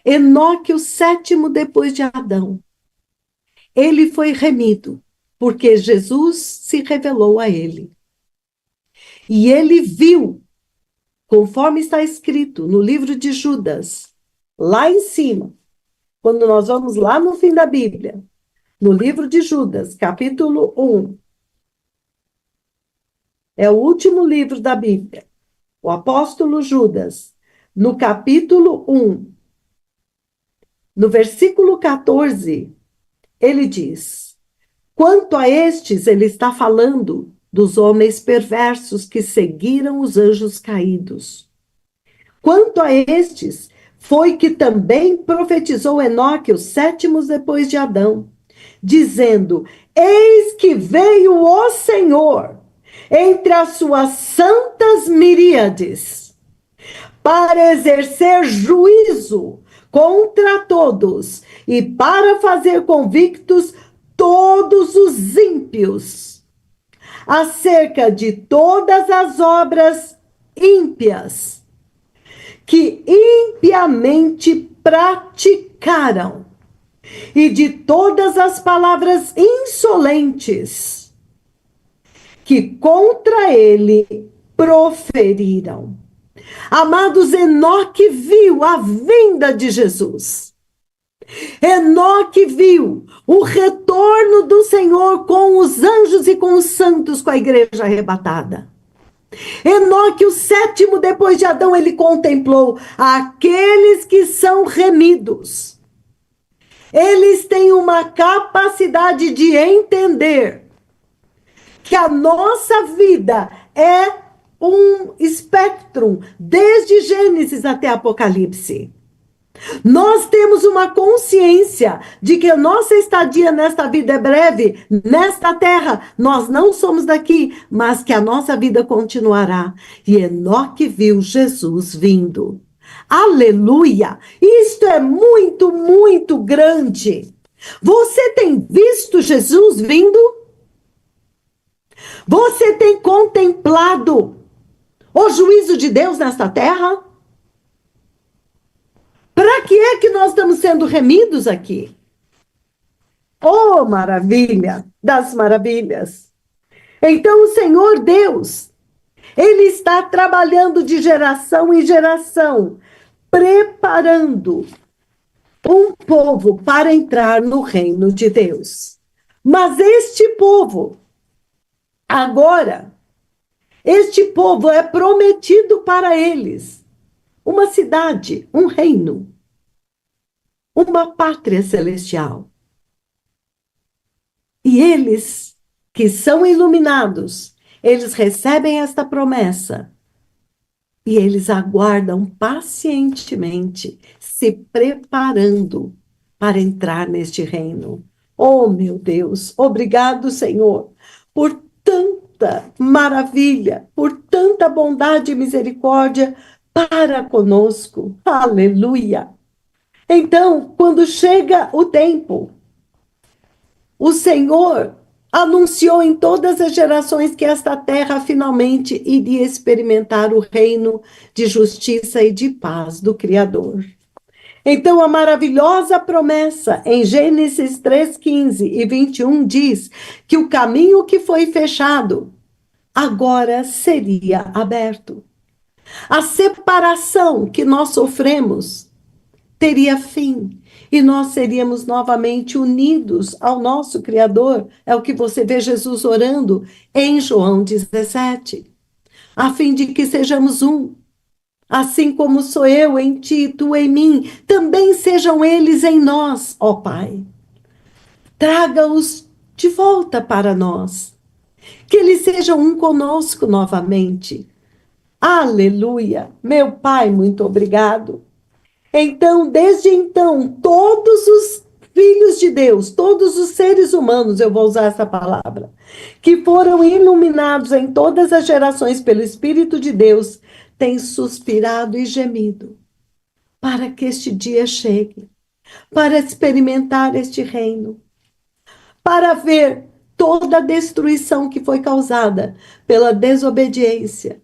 Enoque, o sétimo depois de Adão, ele foi remido, porque Jesus se revelou a ele. E ele viu, conforme está escrito no livro de Judas, lá em cima, quando nós vamos lá no fim da Bíblia, no livro de Judas, capítulo 1, é o último livro da Bíblia, o apóstolo Judas, no capítulo 1, no versículo 14, ele diz: quanto a estes, ele está falando dos homens perversos que seguiram os anjos caídos. Quanto a estes, foi que também profetizou Enoque, os sétimos depois de Adão, dizendo: eis que veio o Senhor entre as suas santas miríades, para exercer juízo contra todos e para fazer convictos todos os ímpios acerca de todas as obras ímpias que impiamente praticaram e de todas as palavras insolentes que contra ele proferiram. Amados, Enoque viu a vinda de Jesus. Enoque viu o retorno do Senhor com os anjos e com os santos, com a igreja arrebatada. Enoque, o sétimo depois de Adão, ele contemplou aqueles que são remidos. Eles têm uma capacidade de entender que a nossa vida é um espectro, desde Gênesis até Apocalipse. Nós temos uma consciência de que a nossa estadia nesta vida é breve, nesta terra. Nós não somos daqui, mas que a nossa vida continuará. E Enoque viu Jesus vindo. Aleluia! Isto é muito, muito grande. Você tem visto Jesus vindo? Você tem contemplado o juízo de Deus nesta terra? Para que é que nós estamos sendo remidos aqui? Oh, maravilha das maravilhas! Então, o Senhor Deus, Ele está trabalhando de geração em geração, preparando um povo para entrar no reino de Deus. Mas este povo, agora, este povo é prometido para eles uma cidade, um reino, uma pátria celestial. E eles que são iluminados, eles recebem esta promessa e eles aguardam pacientemente, se preparando para entrar neste reino. Oh, meu Deus, obrigado, Senhor, por tanta maravilha, por tanta bondade e misericórdia para conosco. Aleluia. Então, quando chega o tempo, o Senhor anunciou em todas as gerações que esta terra finalmente iria experimentar o reino de justiça e de paz do Criador. Então, a maravilhosa promessa em Gênesis 3:15 e 21 diz que o caminho que foi fechado agora seria aberto. A separação que nós sofremos teria fim e nós seríamos novamente unidos ao nosso Criador. É o que você vê Jesus orando em João 17, a fim de que sejamos um. Assim como sou eu em ti, tu em mim, também sejam eles em nós, ó Pai. Traga-os de volta para nós. Que eles sejam um conosco novamente. Aleluia. Meu Pai, muito obrigado. Então, desde então, todos os filhos de Deus, todos os seres humanos, eu vou usar essa palavra, que foram iluminados em todas as gerações pelo Espírito de Deus, têm suspirado e gemido para que este dia chegue, para experimentar este reino, para ver toda a destruição que foi causada pela desobediência,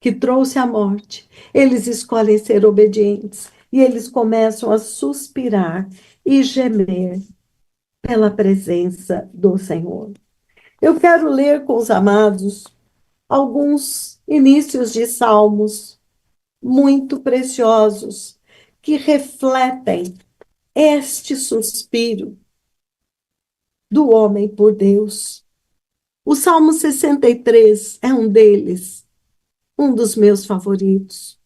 que trouxe a morte. Eles escolhem ser obedientes e eles começam a suspirar e gemer pela presença do Senhor. Eu quero ler com os amados alguns inícios de salmos muito preciosos que refletem este suspiro do homem por Deus. O Salmo 63 é um deles, um dos meus favoritos.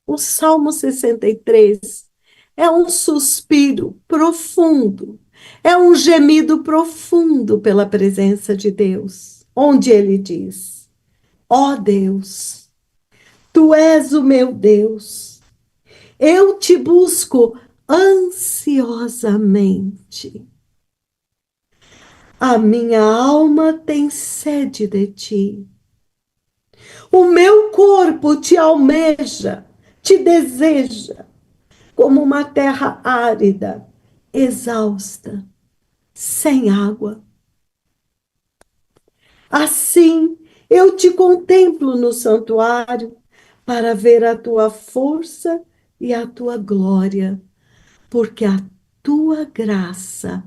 O Salmo 63 é um suspiro profundo, é um gemido profundo pela presença de Deus, onde ele diz: ó Deus, tu és o meu Deus, eu te busco ansiosamente. A minha alma tem sede de ti. O meu corpo te almeja, te deseja, como uma terra árida, exausta, sem água. Assim, eu te contemplo no santuário para ver a tua força e a tua glória, porque a tua graça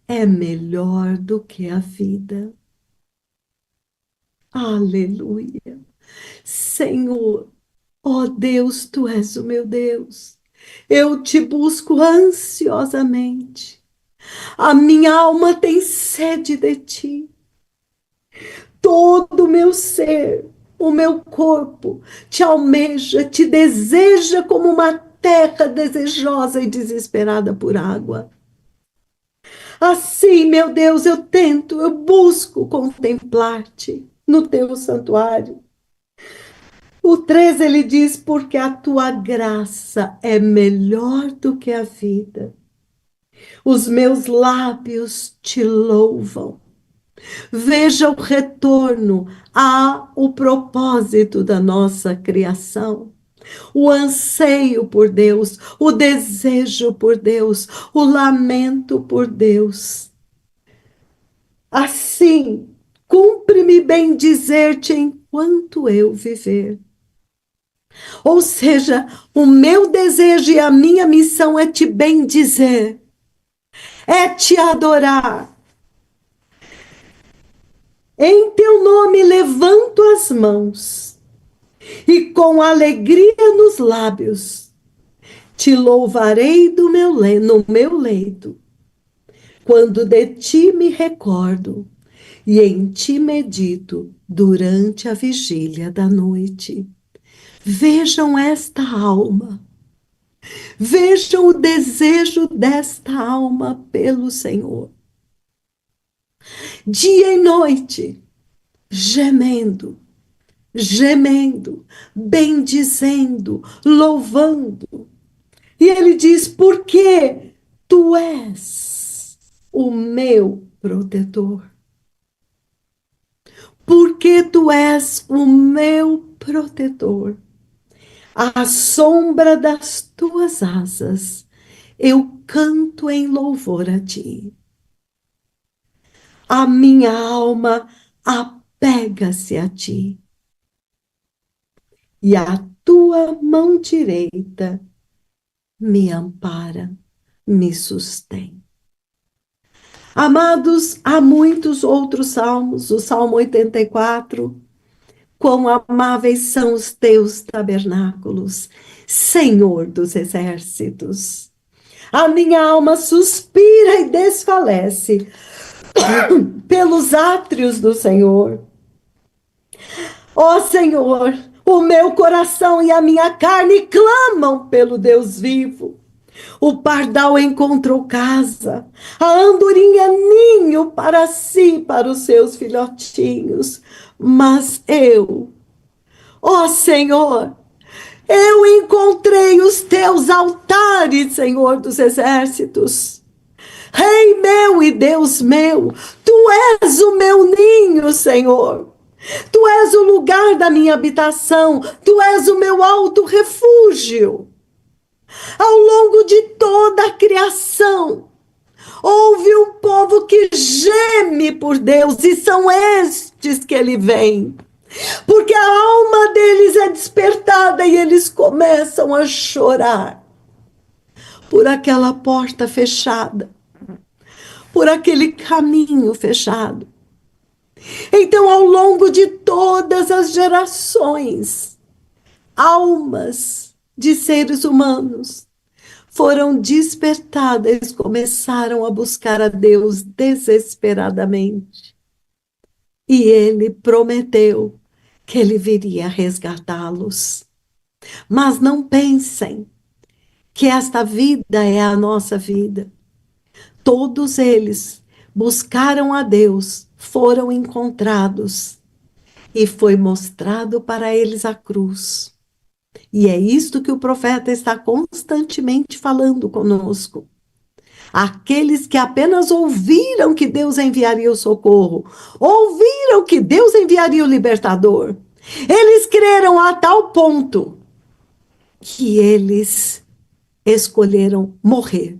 é melhor do que a vida. Aleluia. Senhor, ó Deus, tu és o meu Deus. Eu te busco ansiosamente. A minha alma tem sede de ti. Todo o meu ser, o meu corpo, te almeja, te deseja como uma terra desejosa e desesperada por água. Assim, meu Deus, eu busco contemplar-te no teu santuário. O 13 ele diz: porque a tua graça é melhor do que a vida. Os meus lábios te louvam. Veja o retorno ao propósito da nossa criação. O anseio por Deus, o desejo por Deus, o lamento por Deus. Assim, cumpre-me bem dizer-te enquanto eu viver. Ou seja, o meu desejo e a minha missão é te bendizer, é te adorar. Em teu nome levanto as mãos e com alegria nos lábios te louvarei no meu leito, quando de ti me recordo e em ti medito durante a vigília da noite. Vejam esta alma, vejam o desejo desta alma pelo Senhor. Dia e noite, gemendo, gemendo, bendizendo, louvando. E ele diz: porque tu és o meu protetor. Porque tu és o meu protetor. À sombra das tuas asas, eu canto em louvor a ti. A minha alma apega-se a ti. E a tua mão direita me ampara, me sustém. Amados, há muitos outros salmos, o Salmo 84, quão amáveis são os teus tabernáculos, Senhor dos exércitos. A minha alma suspira e desfalece pelos átrios do Senhor. Ó Senhor, o meu coração e a minha carne clamam pelo Deus vivo. O pardal encontrou casa, a andorinha ninho para si, para os seus filhotinhos. Mas eu, ó Senhor, eu encontrei os teus altares, Senhor dos exércitos. Rei meu e Deus meu, tu és o meu ninho, Senhor. Tu és o lugar da minha habitação, tu és o meu alto refúgio. Ao longo de toda a criação, houve um povo que geme por Deus, e são estes que ele vem. Porque a alma deles é despertada e eles começam a chorar por aquela porta fechada, por aquele caminho fechado. Então, ao longo de todas as gerações, almas de seres humanos foram despertadas, começaram a buscar a Deus desesperadamente. E ele prometeu que ele viria resgatá-los. Mas não pensem que esta vida é a nossa vida. Todos eles buscaram a Deus, foram encontrados e foi mostrado para eles a cruz. E é isto que o profeta está constantemente falando conosco. Aqueles que apenas ouviram que Deus enviaria o socorro, ouviram que Deus enviaria o libertador, eles creram a tal ponto que eles escolheram morrer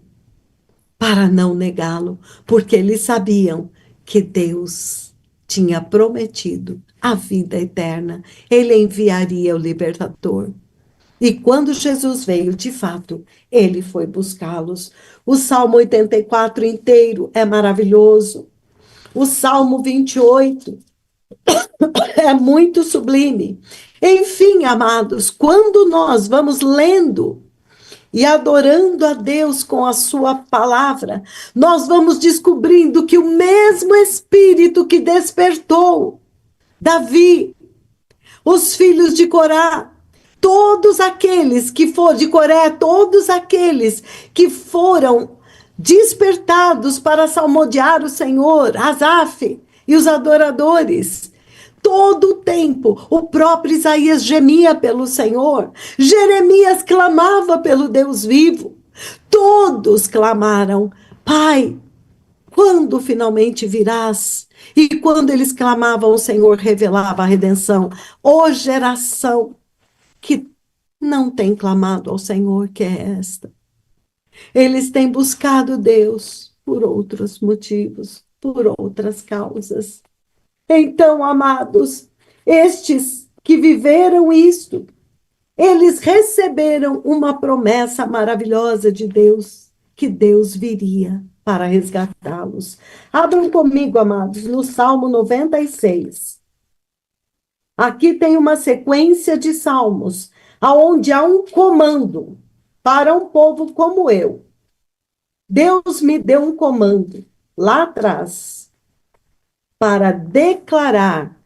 para não negá-lo, porque eles sabiam que Deus tinha prometido a vida eterna. Ele enviaria o libertador. E quando Jesus veio, de fato, ele foi buscá-los. O Salmo 84 inteiro é maravilhoso. O Salmo 28 é muito sublime. Enfim, amados, quando nós vamos lendo e adorando a Deus com a sua palavra, nós vamos descobrindo que o mesmo Espírito que despertou Davi, os filhos de Corá, todos aqueles que foram de Coré, todos aqueles que foram despertados para salmodiar o Senhor, Asaf e os adoradores. Todo o tempo, o próprio Isaías gemia pelo Senhor, Jeremias clamava pelo Deus vivo. Todos clamaram: Pai, quando finalmente virás? E quando eles clamavam, o Senhor revelava a redenção. Ó geração que não tem clamado ao Senhor, que é esta. Eles têm buscado Deus por outros motivos, por outras causas. Então, amados, estes que viveram isto, Eles receberam uma promessa maravilhosa de Deus, que Deus viria para resgatá-los. Abram comigo, amados, no Salmo 96. Aqui tem uma sequência de salmos, onde há um comando para um povo como eu. Deus me deu um comando lá atrás para declarar,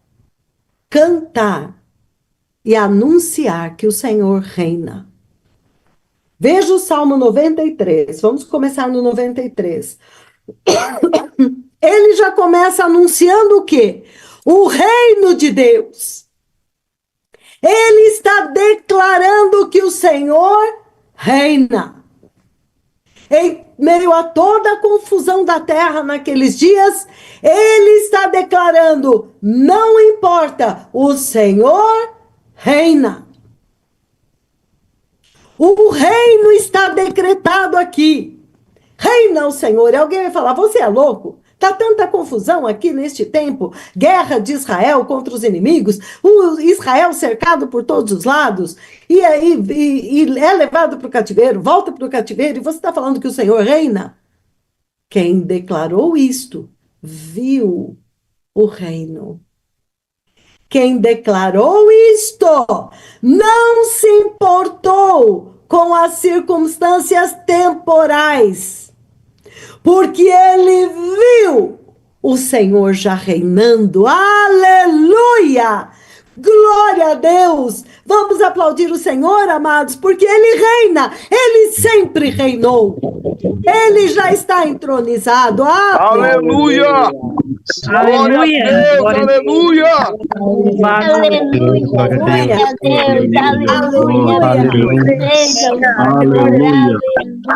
cantar e anunciar que o Senhor reina. Veja o Salmo 93. Vamos começar no 93. Ele já começa anunciando o quê? O reino de Deus. Ele está declarando que o Senhor reina. Em meio a toda a confusão da terra naqueles dias, ele está declarando: não importa, o Senhor reina. O reino está decretado aqui. Reina o Senhor. E alguém vai falar: você é louco? Está tanta confusão aqui neste tempo, guerra de Israel contra os inimigos, o Israel cercado por todos os lados, e é levado para o cativeiro, volta para o cativeiro, e você está falando que o Senhor reina? Quem declarou isto, viu o reino. Quem declarou isto, não se importou com as circunstâncias temporais, porque ele viu o Senhor já reinando. Aleluia! Glória a Deus! Vamos aplaudir o Senhor, amados, porque ele reina. Ele sempre reinou. Ele já está entronizado. Aleluia! Glória a Deus! Aleluia! Glória a Deus, aleluia, Aleluia.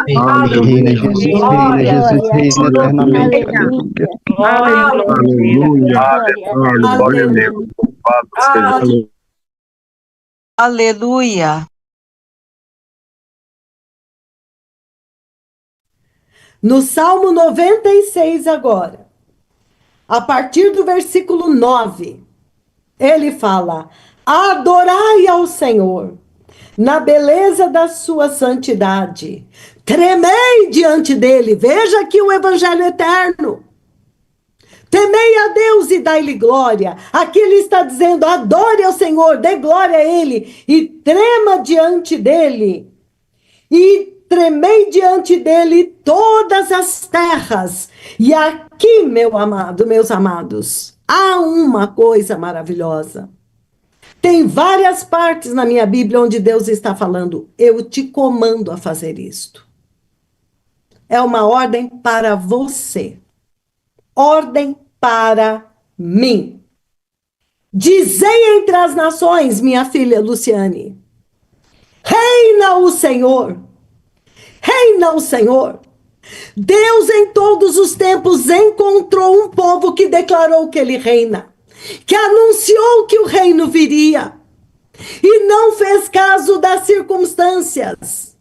Reina Jesus, reina eternamente. Aleluia! Glória a Deus! Aleluia. No Salmo 96 agora, a partir do versículo 9, ele fala: adorai ao Senhor na beleza da sua santidade, tremei diante dele. Veja aqui o evangelho eterno. Temei a Deus e dai-lhe glória. Aqui ele está dizendo: adore ao Senhor, dê glória a ele e trema diante dele. E tremei diante dele todas as terras. E aqui, meus amados, há uma coisa maravilhosa. Tem várias partes na minha Bíblia onde Deus está falando: eu te comando a fazer isto. É uma ordem para você. Ordem para mim. Dizei entre as nações, minha filha Luciane: reina o Senhor. Reina o Senhor. Deus em todos os tempos encontrou um povo que declarou que ele reina, que anunciou que o reino viria e não fez caso das circunstâncias.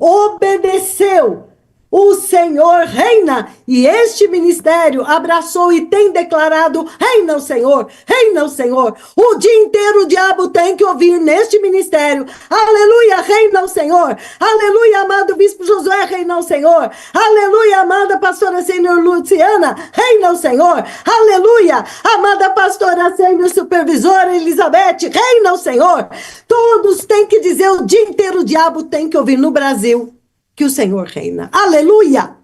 Obedeceu. O Senhor reina, e este ministério abraçou e tem declarado: reina o Senhor, reina o Senhor. O dia inteiro o diabo tem que ouvir neste ministério: aleluia, reina o Senhor. Aleluia, amado bispo Josué, reina o Senhor. Aleluia, amada pastora sênior Luciana, reina o Senhor. Aleluia, amada pastora sênior supervisora Elizabeth, reina o Senhor. Todos têm que dizer o dia inteiro: o diabo tem que ouvir no Brasil que o Senhor reina. Aleluia!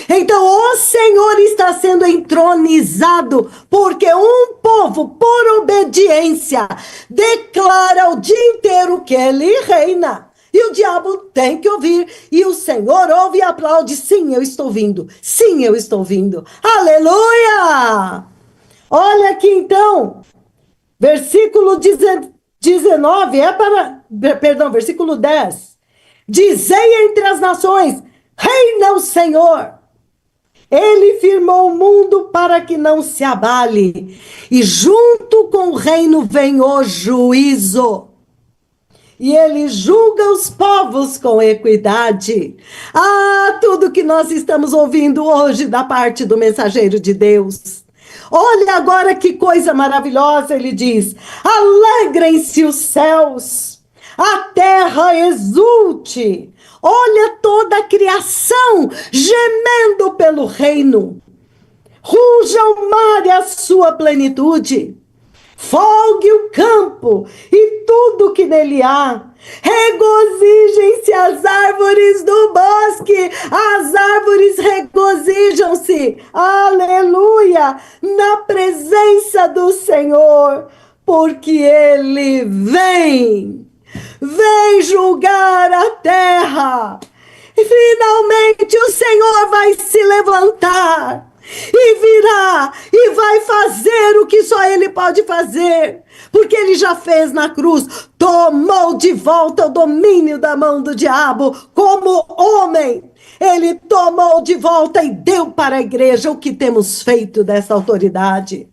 Então o Senhor está sendo entronizado, porque um povo, por obediência, declara o dia inteiro que ele reina. E o diabo tem que ouvir. E o Senhor ouve e aplaude: sim, eu estou vindo. Sim, eu estou vindo. Aleluia! Olha aqui então, versículo 19, versículo 10. Dizei entre as nações: reina o Senhor. Ele firmou o mundo para que não se abale, e junto com o reino vem o juízo. E ele julga os povos com equidade. Ah, tudo que nós estamos ouvindo hoje da parte do mensageiro de Deus. Olha agora que coisa maravilhosa, ele diz: alegrem-se os céus. a terra exulte. Olha toda a criação gemendo pelo reino. Ruja o mar e a sua plenitude. Folgue o campo e tudo que nele há. Regozijem-se as árvores do bosque. As árvores regozijam-se. Aleluia! Na presença do Senhor, porque Ele vem. Vem julgar a terra. E finalmente o Senhor vai se levantar. E virá e vai fazer o que só Ele pode fazer, porque Ele já fez na cruz, tomou de volta o domínio da mão do diabo como homem. Ele tomou de volta e deu para a igreja. O que temos feito dessa autoridade?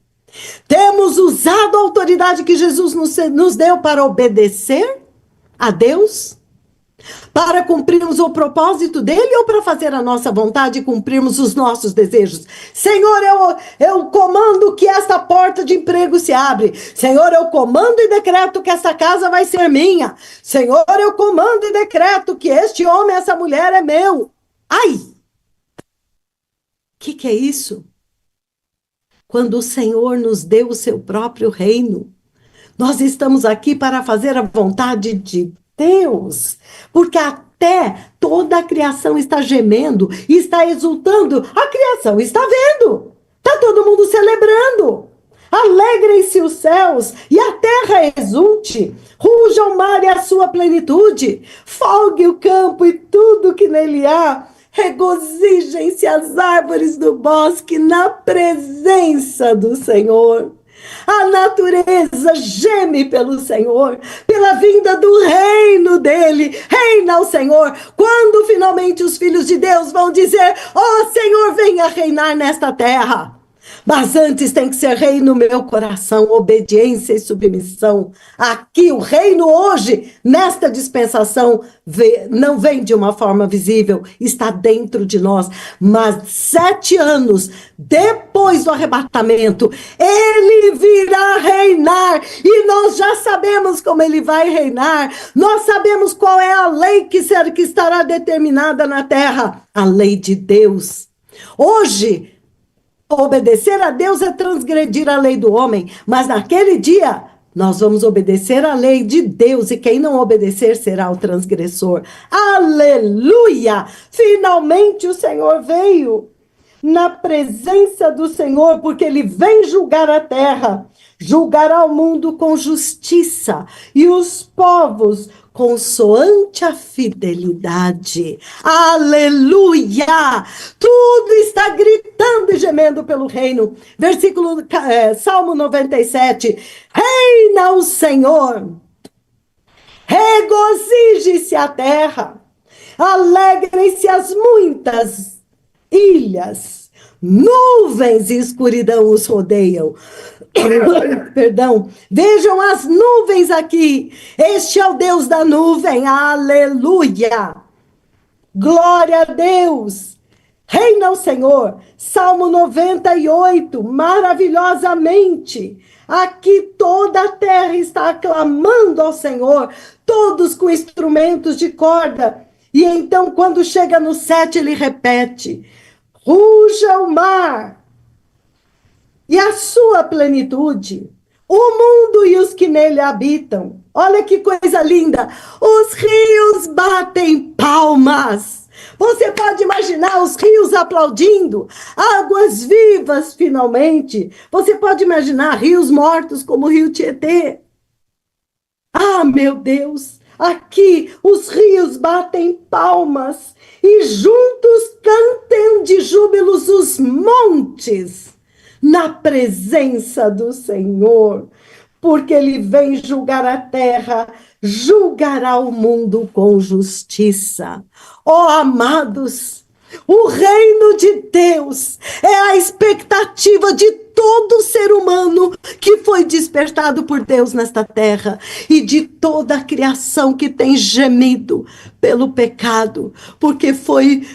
Temos usado a autoridade que Jesus nos deu para obedecer a Deus? Para cumprirmos o propósito dele ou para fazer a nossa vontade e cumprirmos os nossos desejos? Senhor, eu comando que esta porta de emprego se abre. Senhor, eu comando e decreto que essa casa vai ser minha. Senhor, eu comando e decreto que este homem, essa mulher é meu. Ai! O que é isso? Quando o Senhor nos deu o seu próprio reino, nós estamos aqui para fazer a vontade de Deus, porque até toda a criação está gemendo e está exultando. A criação está vendo, está todo mundo celebrando. Alegrem-se os céus e a terra exulte, ruja o mar e a sua plenitude, folgue o campo e tudo que nele há. Regozijem-se as árvores do bosque na presença do Senhor. A natureza geme pelo Senhor, pela vinda do reino dele. Reina o Senhor. Quando finalmente os filhos de Deus vão dizer: ó Senhor, venha reinar nesta terra. Mas antes tem que ser reino no meu coração, obediência e submissão. Aqui o reino hoje, nesta dispensação, não vem de uma forma visível, está dentro de nós. Mas 7 anos depois do arrebatamento, ele virá reinar. E nós já sabemos como ele vai reinar. Nós sabemos qual é a lei que estará determinada na terra. A lei de Deus. Hoje, obedecer a Deus é transgredir a lei do homem, mas naquele dia nós vamos obedecer a lei de Deus e quem não obedecer será o transgressor. Aleluia! Finalmente o Senhor veio. Na presença do Senhor, porque ele vem julgar a terra, julgará o mundo com justiça e os povos consoante a fidelidade. Aleluia! Tudo está gritando e gemendo pelo reino. Salmo 97. Reina o Senhor. Regozije-se a terra. Alegrem-se as muitas ilhas. Nuvens e escuridão os rodeiam. Perdão. Vejam as nuvens aqui. Este é o Deus da nuvem. Aleluia. Glória a Deus. Reina o Senhor. Salmo 98. Maravilhosamente. Aqui toda a terra está aclamando ao Senhor. Todos com instrumentos de corda. E então, quando chega no 7, ele repete: ruja o mar e a sua plenitude, o mundo e os que nele habitam. Olha que coisa linda! Os rios batem palmas. Você pode imaginar os rios aplaudindo, águas vivas finalmente. Você pode imaginar rios mortos como o rio Tietê. Ah, meu Deus! Aqui os rios batem palmas e juntos cantem de júbilos os montes na presença do Senhor, porque ele vem julgar a terra, julgará o mundo com justiça. Ó amados, o reino de Deus é a expectativa de todo ser humano que foi despertado por Deus nesta terra e de toda a criação que tem gemido pelo pecado, porque foi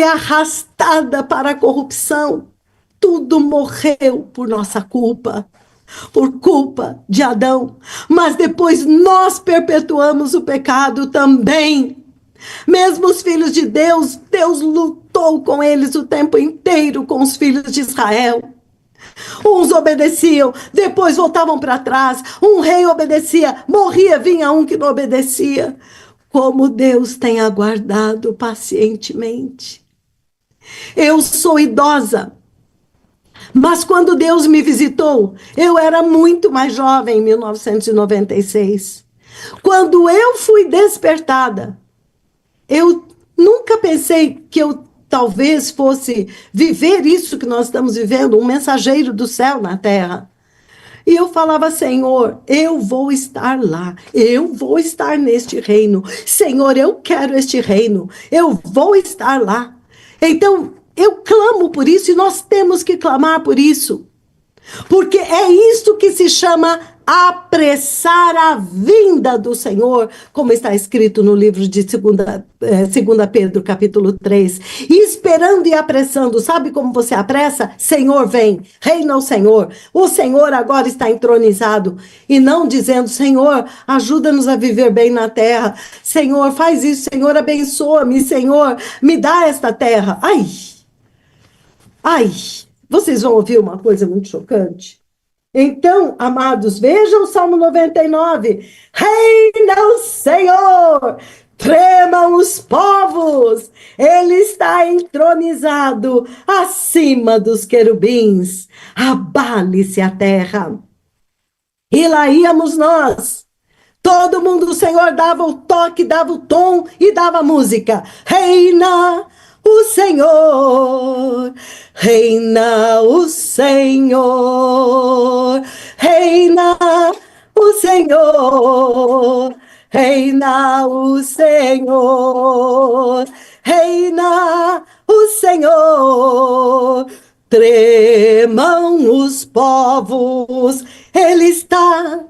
arrastada para a corrupção. Tudo morreu por nossa culpa. por culpa de Adão, mas depois nós perpetuamos o pecado também. Mesmo os filhos de Deus, Deus lutou com eles o tempo inteiro, com os filhos de Israel. Uns obedeciam, depois voltavam para trás. Um rei obedecia, morria, vinha um que não obedecia. Como Deus tem aguardado pacientemente. Eu sou idosa, mas quando Deus me visitou, eu era muito mais jovem, em 1996. Quando eu fui despertada, eu nunca pensei que eu talvez fosse viver isso que nós estamos vivendo, um mensageiro do céu na terra. E eu falava, Senhor, eu vou estar lá, eu vou estar neste reino. Senhor, eu quero este reino, eu vou estar lá. Então, eu clamo por isso e nós temos que clamar por isso. Porque é isto que se chama apressar a vinda do Senhor, como está escrito no livro de 2 Pedro, capítulo 3. E esperando e apressando, sabe como você apressa? Senhor, vem, reina o Senhor agora está entronizado, e não dizendo, Senhor, ajuda-nos a viver bem na terra, Senhor, faz isso, Senhor, abençoa-me, Senhor, me dá esta terra. Ai, vocês vão ouvir uma coisa muito chocante. Então, amados, vejam o Salmo 99. Reina o Senhor, tremam os povos. Ele está entronizado acima dos querubins. Abale-se a terra. E lá íamos nós. Todo mundo, o Senhor dava o toque, dava o tom e dava a música. Reina o Senhor, reina o Senhor, reina o Senhor, reina o Senhor, reina o Senhor. Tremam os povos, ele está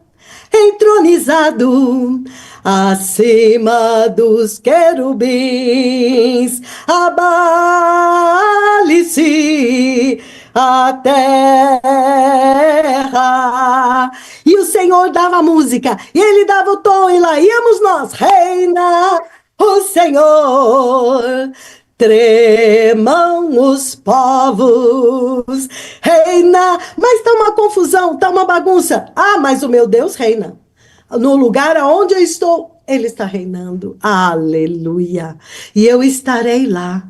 entronizado acima dos querubins, abale-se a terra. E o Senhor dava a música, e ele dava o tom, e lá íamos nós, reina o Senhor. Tremam os povos, reina, mas está uma confusão, está uma bagunça. Ah, mas o meu Deus reina. No lugar aonde eu estou, ele está reinando. Aleluia. E eu estarei lá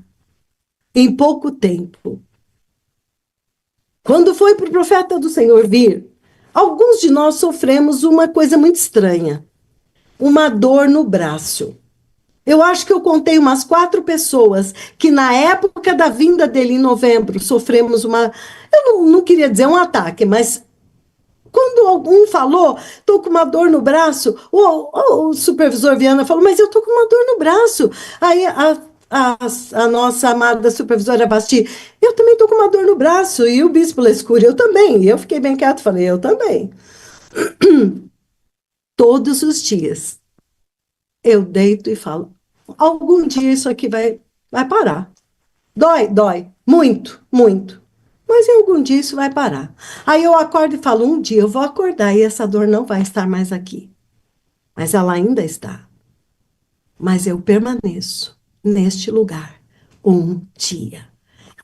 em pouco tempo. Quando foi para o profeta do Senhor vir, alguns de nós sofremos uma coisa muito estranha. Uma dor no braço. Eu acho que eu contei umas 4 pessoas que na época da vinda dele em novembro sofremos uma... Eu não queria dizer um ataque, mas quando algum falou, estou com uma dor no braço, o supervisor Viana falou, mas eu estou com uma dor no braço. Aí a nossa amada supervisora Basti, eu também estou com uma dor no braço. E o bispo Lescure, eu também. E eu fiquei bem quieto, falei, eu também. Todos os dias. Eu deito e falo, algum dia isso aqui vai parar. Dói, muito, muito. Mas em algum dia isso vai parar. Aí eu acordo e falo, um dia eu vou acordar e essa dor não vai estar mais aqui. Mas ela ainda está. Mas eu permaneço neste lugar um dia.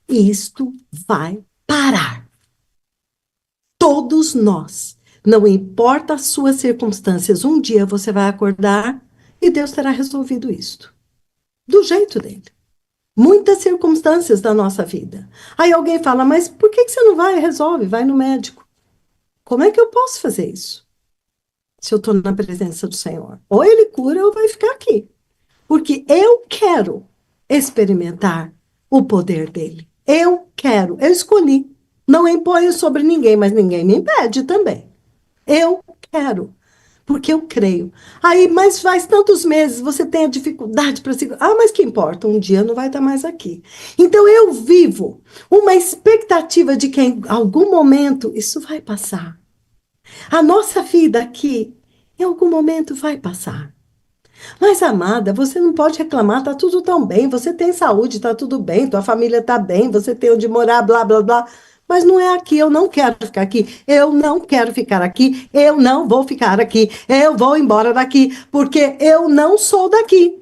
Isto vai parar. Todos nós, não importa as suas circunstâncias, um dia você vai acordar e Deus terá resolvido isto. Do jeito dele. Muitas circunstâncias da nossa vida. Aí alguém fala, mas por que você não vai e resolve? Vai no médico. Como é que eu posso fazer isso? Se eu estou na presença do Senhor. Ou ele cura ou vai ficar aqui. Porque eu quero experimentar o poder dele. Eu escolhi. Não imponho sobre ninguém, mas ninguém me impede também. Eu quero. Porque eu creio. Aí, mas faz tantos meses, você tem a dificuldade para se... Ah, mas que importa, um dia não vai estar mais aqui. Então, eu vivo uma expectativa de que em algum momento isso vai passar. A nossa vida aqui, em algum momento vai passar. Mas, amada, você não pode reclamar, está tudo tão bem, você tem saúde, está tudo bem, tua família está bem, você tem onde morar, blá, blá, blá. mas não é aqui, eu não quero ficar aqui, eu não quero ficar aqui, eu não vou ficar aqui, eu vou embora daqui, porque eu não sou daqui.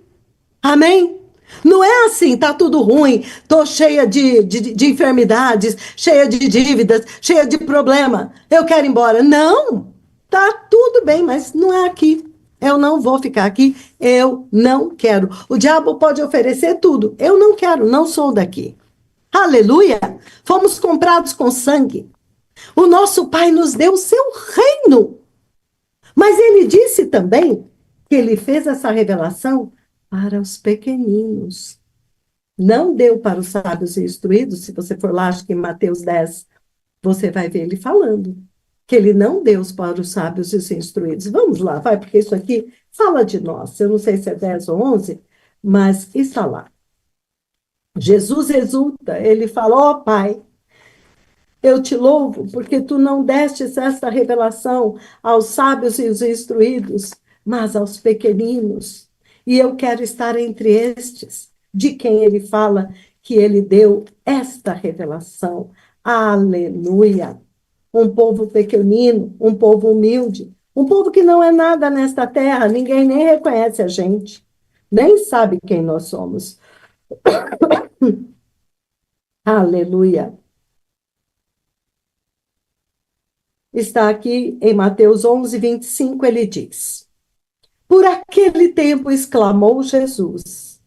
Amém? Não é assim, tá tudo ruim, tô cheia de enfermidades, cheia de dívidas, cheia de problema, eu quero ir embora. Não, tá tudo bem, mas não é aqui. Eu não vou ficar aqui, eu não quero. O diabo pode oferecer tudo, eu não quero, não sou daqui. Aleluia! Fomos comprados com sangue. O nosso Pai nos deu o seu reino. Mas ele disse também que ele fez essa revelação para os pequeninos. Não deu para os sábios e instruídos. Se você for lá, acho que em Mateus 10, você vai ver ele falando que ele não deu para os sábios e os instruídos. Vamos lá, vai, porque isso aqui fala de nós. Eu não sei se é 10 ou 11, mas está lá. Jesus exulta, ele fala, ó Pai, eu te louvo porque tu não destes esta revelação aos sábios e os instruídos, mas aos pequeninos. E eu quero estar entre estes, de quem ele fala que ele deu esta revelação. Aleluia! Um povo pequenino, um povo humilde, um povo que não é nada nesta terra, ninguém nem reconhece a gente, nem sabe quem nós somos. Aleluia! Está aqui em Mateus 11, 25, ele diz: por aquele tempo exclamou Jesus,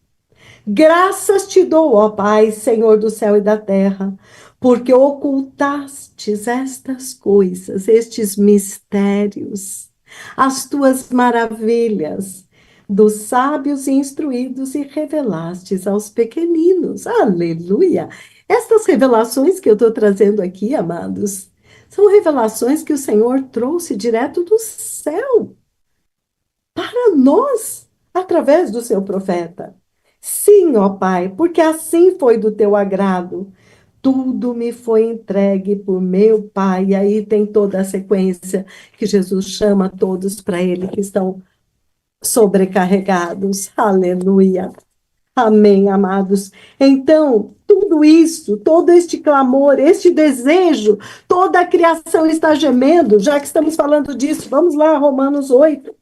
graças te dou, ó Pai, Senhor do céu e da terra, porque ocultastes estas coisas, estes mistérios, as tuas maravilhas, dos sábios e instruídos e revelastes aos pequeninos. Aleluia! Estas revelações que eu estou trazendo aqui, amados, são revelações que o Senhor trouxe direto do céu para nós, através do seu profeta. Sim, ó Pai, porque assim foi do teu agrado. Tudo me foi entregue por meu Pai. E aí tem toda a sequência que Jesus chama todos para ele que estão sobrecarregados. Aleluia. Amém, amados. Então, tudo isso, todo este clamor, este desejo, toda a criação está gemendo, já que estamos falando disso. Vamos lá, Romanos 8.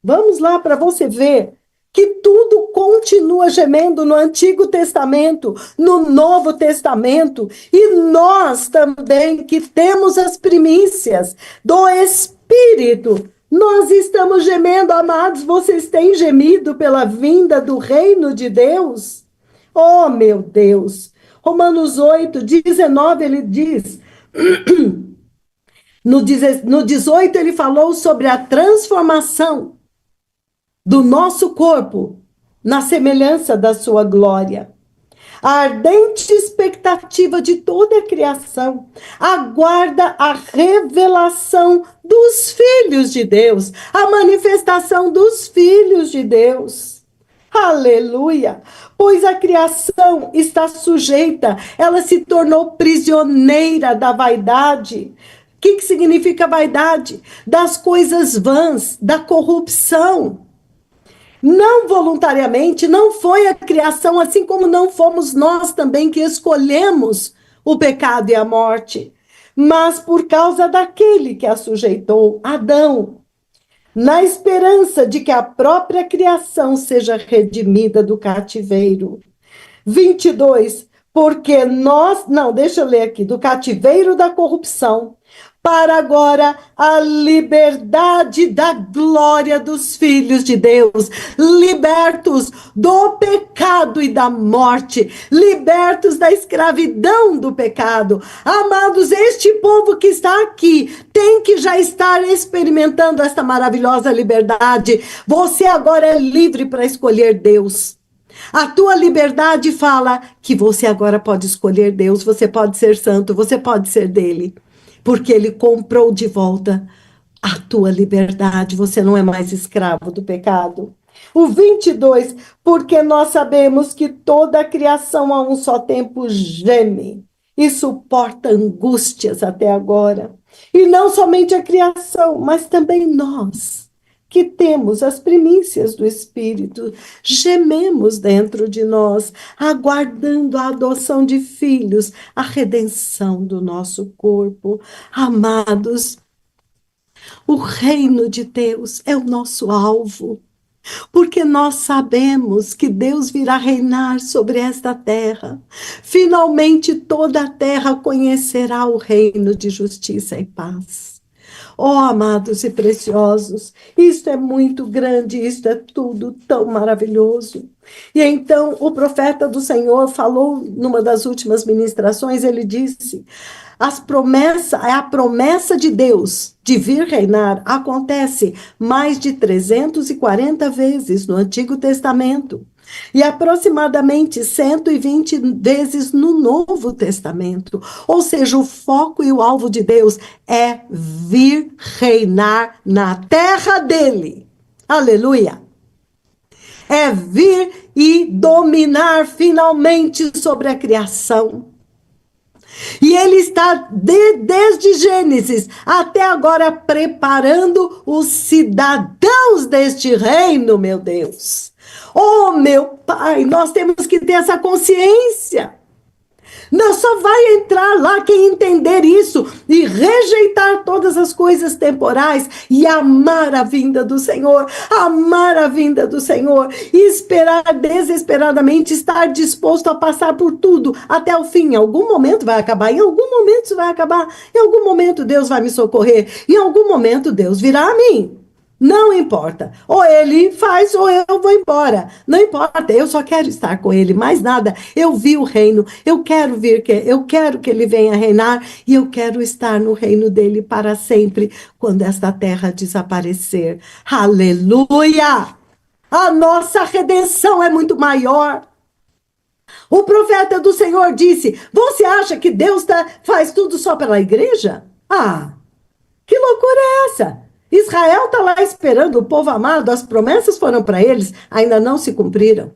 Vamos lá para você ver que tudo continua gemendo no Antigo Testamento, no Novo Testamento, e nós também que temos as primícias do Espírito, nós estamos gemendo, amados. Vocês têm gemido pela vinda do reino de Deus? Oh, meu Deus! Romanos 8, 19, ele diz... No 18, ele falou sobre a transformação do nosso corpo na semelhança da sua glória. A ardente expectativa de toda a criação aguarda a revelação dos filhos de Deus, a manifestação dos filhos de Deus. Aleluia! Pois a criação está sujeita, ela se tornou prisioneira da vaidade. O que significa vaidade? Das coisas vãs, da corrupção. Não voluntariamente, não foi a criação, assim como não fomos nós também que escolhemos o pecado e a morte, mas por causa daquele que a sujeitou, Adão, na esperança de que a própria criação seja redimida do cativeiro. 22, porque nós, não, deixa eu ler aqui, do cativeiro da corrupção, para agora a liberdade da glória dos filhos de Deus, libertos do pecado e da morte, libertos da escravidão do pecado. Amados, este povo que está aqui tem que já estar experimentando esta maravilhosa liberdade. Você agora é livre para escolher Deus. A tua liberdade fala que você agora pode escolher Deus, você pode ser santo, você pode ser dele. Porque ele comprou de volta a tua liberdade, você não é mais escravo do pecado. O 22, porque nós sabemos que toda a criação a um só tempo geme e suporta angústias até agora. E não somente a criação, mas também nós que temos as primícias do Espírito, gememos dentro de nós, aguardando a adoção de filhos, a redenção do nosso corpo. Amados, o reino de Deus é o nosso alvo, porque nós sabemos que Deus virá reinar sobre esta terra. Finalmente toda a terra conhecerá o reino de justiça e paz. Oh, amados e preciosos, isto é muito grande, isto é tudo tão maravilhoso. E então o profeta do Senhor falou numa das últimas ministrações, ele disse: a promessa de Deus de vir reinar acontece mais de 340 vezes no Antigo Testamento e aproximadamente 120 vezes no Novo Testamento. Ou seja, o foco e o alvo de Deus é vir reinar na terra dele. Aleluia! É vir e dominar finalmente sobre a criação. E ele está, desde Gênesis até agora, preparando os cidadãos deste reino, meu Deus. Oh, meu Pai, nós temos que ter essa consciência. Não só vai entrar lá quem entender isso e rejeitar todas as coisas temporais e amar a vinda do Senhor, e esperar desesperadamente, estar disposto a passar por tudo até o fim. Em algum momento vai acabar, em algum momento isso vai acabar, em algum momento Deus vai me socorrer, em algum momento Deus virá a mim. Não importa, ou ele faz ou eu vou embora, não importa, eu só quero estar com ele, mais nada. Eu vi o reino, eu quero que ele venha reinar e eu quero estar no reino dele para sempre, quando esta terra desaparecer. Aleluia! A nossa redenção é muito maior. O profeta do Senhor disse: você acha que Deus faz tudo só pela igreja? Ah, que loucura é essa? Israel está lá esperando o povo amado, as promessas foram para eles, ainda não se cumpriram.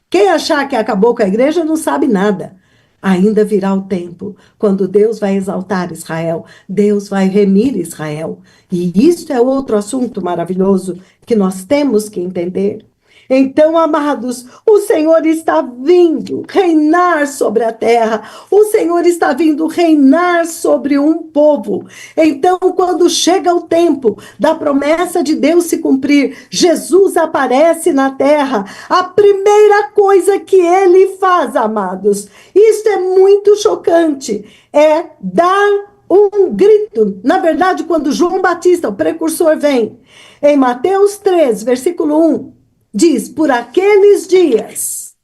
Quem achar que acabou com a igreja não sabe nada. Ainda virá o tempo quando Deus vai exaltar Israel, Deus vai remir Israel. E isso é outro assunto maravilhoso que nós temos que entender. Então, amados, o Senhor está vindo reinar sobre a terra. O Senhor está vindo reinar sobre um povo. Então, quando chega o tempo da promessa de Deus se cumprir, Jesus aparece na terra. A primeira coisa que ele faz, amados, isso é muito chocante, é dar um grito. Na verdade, quando João Batista, o precursor, vem, em Mateus 3, versículo 1, diz: por aqueles dias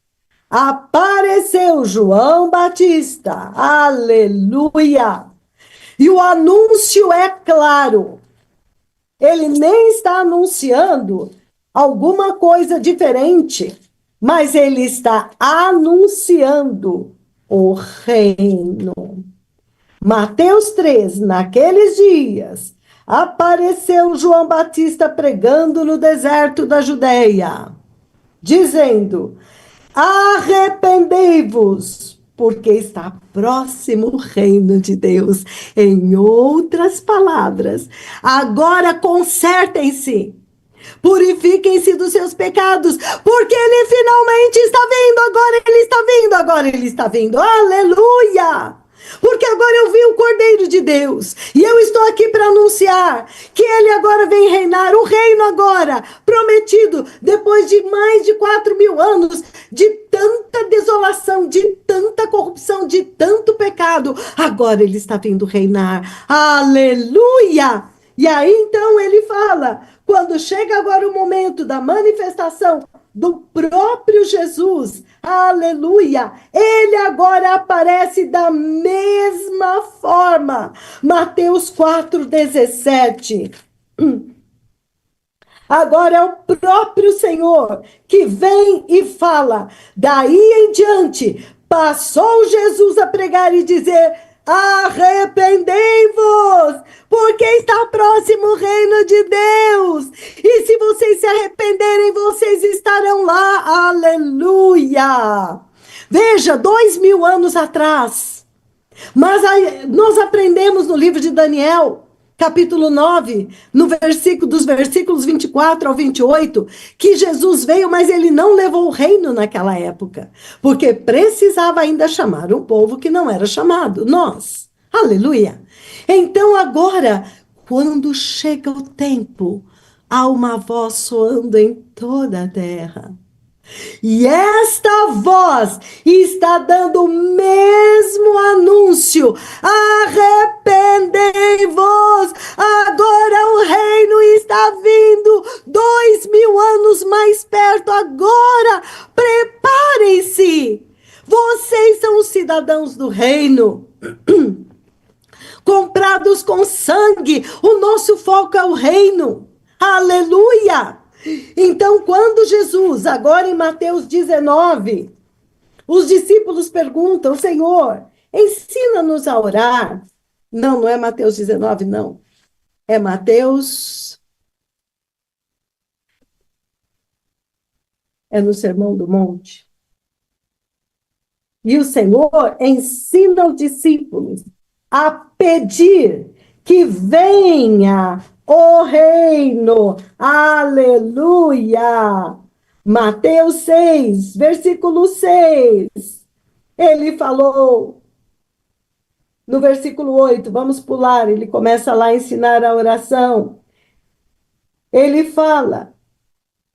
apareceu João Batista, aleluia, e o anúncio é claro, ele nem está anunciando alguma coisa diferente, mas ele está anunciando o reino. Mateus 3, naqueles dias apareceu João Batista pregando no deserto da Judeia, dizendo: arrependei-vos, porque está próximo o reino de Deus. Em outras palavras, agora consertem-se, purifiquem-se dos seus pecados, porque ele finalmente está vindo, agora ele está vindo, aleluia! Porque agora eu vi o Cordeiro de Deus, e eu estou aqui para anunciar que ele agora vem reinar, o reino agora prometido, depois de mais de 4.000 anos de tanta desolação, de tanta corrupção, de tanto pecado. Agora ele está vindo reinar, aleluia! E aí então ele fala, quando chega agora o momento da manifestação do próprio Jesus, aleluia, ele agora aparece da mesma forma. Mateus 4,17. Agora é o próprio Senhor que vem e fala. Daí em diante, passou Jesus a pregar e dizer: arrependei-vos, porque está próximo o reino de Deus. E se vocês se arrependerem, vocês estarão lá. Aleluia! Veja, 2.000 anos atrás. Mas aí, nós aprendemos no livro de Daniel capítulo 9, dos versículos 24 ao 28, que Jesus veio, mas ele não levou o reino naquela época, porque precisava ainda chamar um povo que não era chamado, nós. Aleluia! Então agora, quando chega o tempo, há uma voz soando em toda a terra. E esta voz está dando o mesmo anúncio: arrependei-vos, agora o reino está vindo, 2000 anos mais perto, agora preparem-se, vocês são os cidadãos do reino, comprados com sangue, o nosso foco é o reino, aleluia! Então, quando Jesus, agora em Mateus 19, os discípulos perguntam: Senhor, ensina-nos a orar. Não, não é Mateus 19, não. É Mateus... É no Sermão do Monte. E o Senhor ensina os discípulos a pedir que venha o reino, aleluia. Mateus 6, versículo 6, ele falou, no versículo 8, vamos pular, ele começa lá a ensinar a oração. Ele fala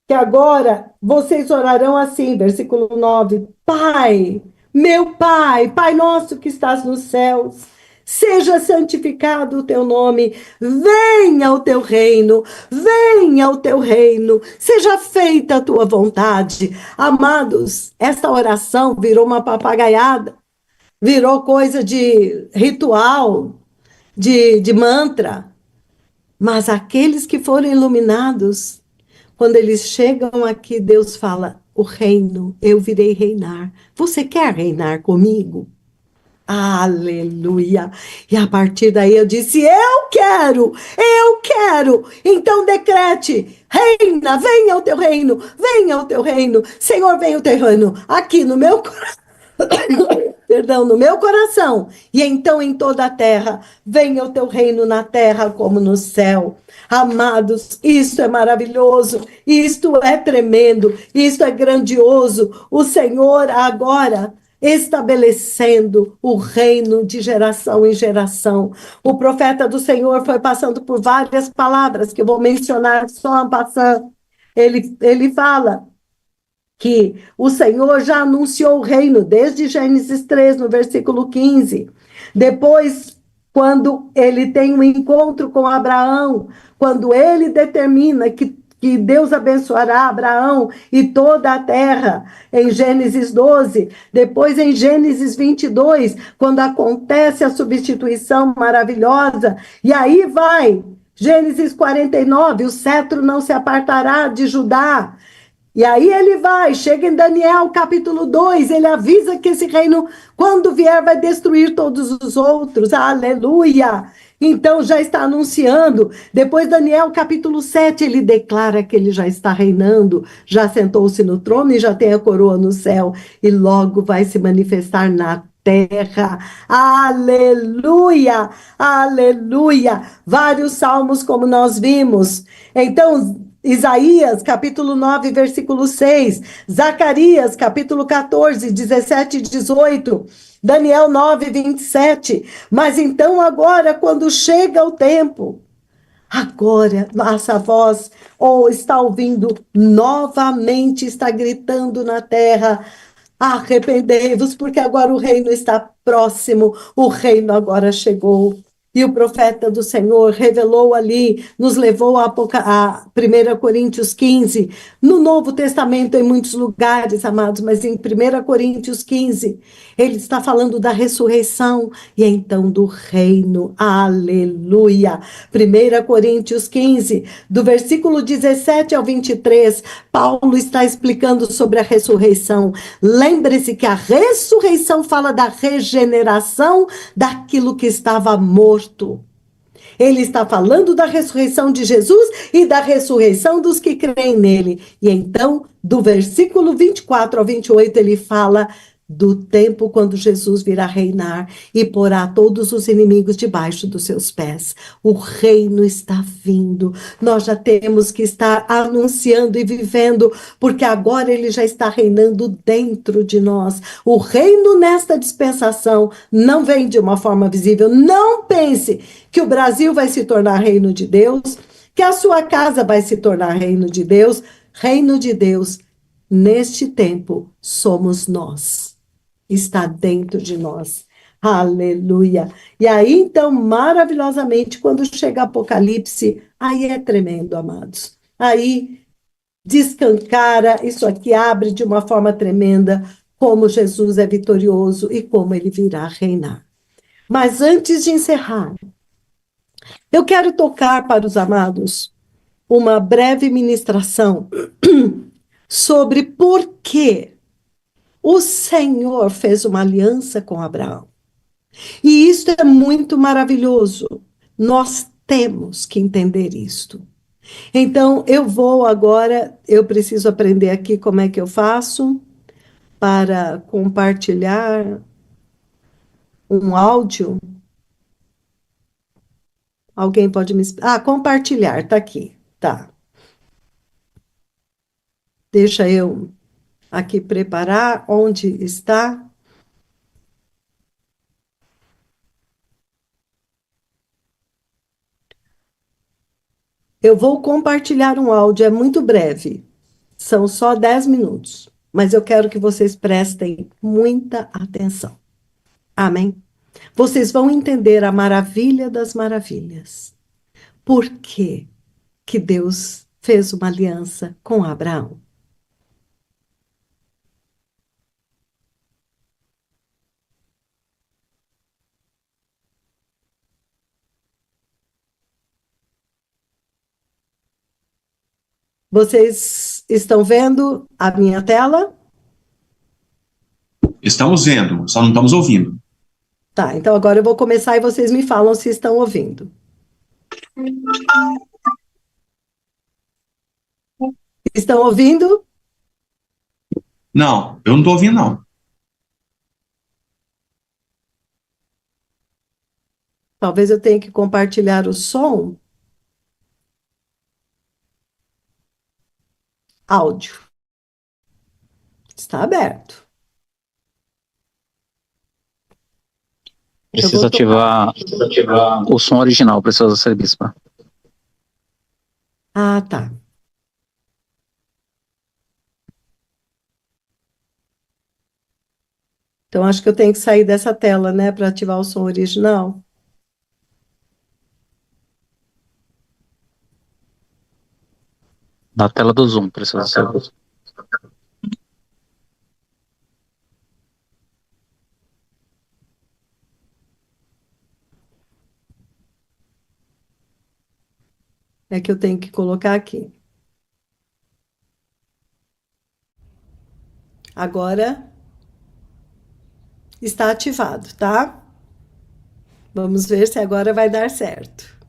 que agora vocês orarão assim, versículo 9, Pai, meu Pai, Pai nosso que estás nos céus, seja santificado o teu nome, venha o teu reino, seja feita a tua vontade. Amados, esta oração virou uma papagaiada, virou coisa de ritual, de mantra, mas aqueles que foram iluminados, quando eles chegam aqui, Deus fala: o reino, eu virei reinar, você quer reinar comigo? Aleluia! E a partir daí eu disse: eu quero! Então decrete: reina, venha o teu reino, Senhor, venha o teu reino, aqui no meu coração, perdão, no meu coração, e então em toda a terra, venha o teu reino na terra como no céu. Amados, isto é maravilhoso, isto é tremendo, isto é grandioso, o Senhor agora estabelecendo o reino de geração em geração. O profeta do Senhor foi passando por várias palavras, que eu vou mencionar só passando. Ele fala que o Senhor já anunciou o reino, desde Gênesis 3, no versículo 15. Depois, quando ele tem um encontro com Abraão, quando ele determina que Deus abençoará Abraão e toda a terra, em Gênesis 12, depois em Gênesis 22, quando acontece a substituição maravilhosa, e aí vai, Gênesis 49, o cetro não se apartará de Judá, e aí ele vai, chega em Daniel capítulo 2, ele avisa que esse reino, quando vier, vai destruir todos os outros, aleluia! Então já está anunciando. Depois Daniel capítulo 7, ele declara que ele já está reinando, já sentou-se no trono e já tem a coroa no céu, e logo vai se manifestar na terra, aleluia, aleluia, vários salmos como nós vimos. Então Isaías, capítulo 9, versículo 6, Zacarias, capítulo 14, 17 e 18, Daniel 9, 27, mas então agora, quando chega o tempo, agora, nossa voz, está ouvindo novamente, está gritando na terra: arrependei-vos, porque agora o reino está próximo, o reino agora chegou. E o profeta do Senhor revelou ali, nos levou a 1 Coríntios 15, no Novo Testamento em muitos lugares, amados, mas em 1 Coríntios 15, ele está falando da ressurreição e então do reino, aleluia. 1 Coríntios 15, do versículo 17 ao 23, Paulo está explicando sobre a ressurreição. Lembre-se que a ressurreição fala da regeneração daquilo que estava morto. Ele está falando da ressurreição de Jesus e da ressurreição dos que creem nele. E então, do versículo 24 ao 28, ele fala do tempo quando Jesus virá reinar e porá todos os inimigos debaixo dos seus pés. O reino está vindo. Nós já temos que estar anunciando e vivendo, porque agora ele já está reinando dentro de nós. O reino nesta dispensação não vem de uma forma visível. Não pense que o Brasil vai se tornar reino de Deus, que a sua casa vai se tornar reino de Deus. Reino de Deus, neste tempo, somos nós. Está dentro de nós. Aleluia. E aí, então, maravilhosamente, quando chega Apocalipse, aí é tremendo, amados. Aí descancara, isso aqui abre de uma forma tremenda, como Jesus é vitorioso e como ele virá reinar. Mas antes de encerrar, eu quero tocar para os amados uma breve ministração sobre por que o Senhor fez uma aliança com Abraão. E isto é muito maravilhoso. Nós temos que entender isto. Então, eu vou agora, eu preciso aprender aqui como é que eu faço para compartilhar um áudio. Alguém pode me... compartilhar, tá aqui. Tá. Deixa eu aqui preparar onde está. Eu vou compartilhar um áudio, é muito breve. São só 10 minutos. Mas eu quero que vocês prestem muita atenção. Amém? Vocês vão entender a maravilha das maravilhas. Por que que Deus fez uma aliança com Abraão? Vocês estão vendo a minha tela? Estamos vendo, só não estamos ouvindo. Tá, então agora eu vou começar e vocês me falam se estão ouvindo. Estão ouvindo? Não, eu não estou ouvindo, não. Talvez eu tenha que compartilhar o som. Áudio. Está aberto. Precisa ativar o som original, precisa ser bispa. Ah, tá. Então, acho que eu tenho que sair dessa tela, né, para ativar o som original. Na tela do Zoom, precisa ser. É que eu tenho que colocar aqui. Agora está ativado, tá? Vamos ver se agora vai dar certo.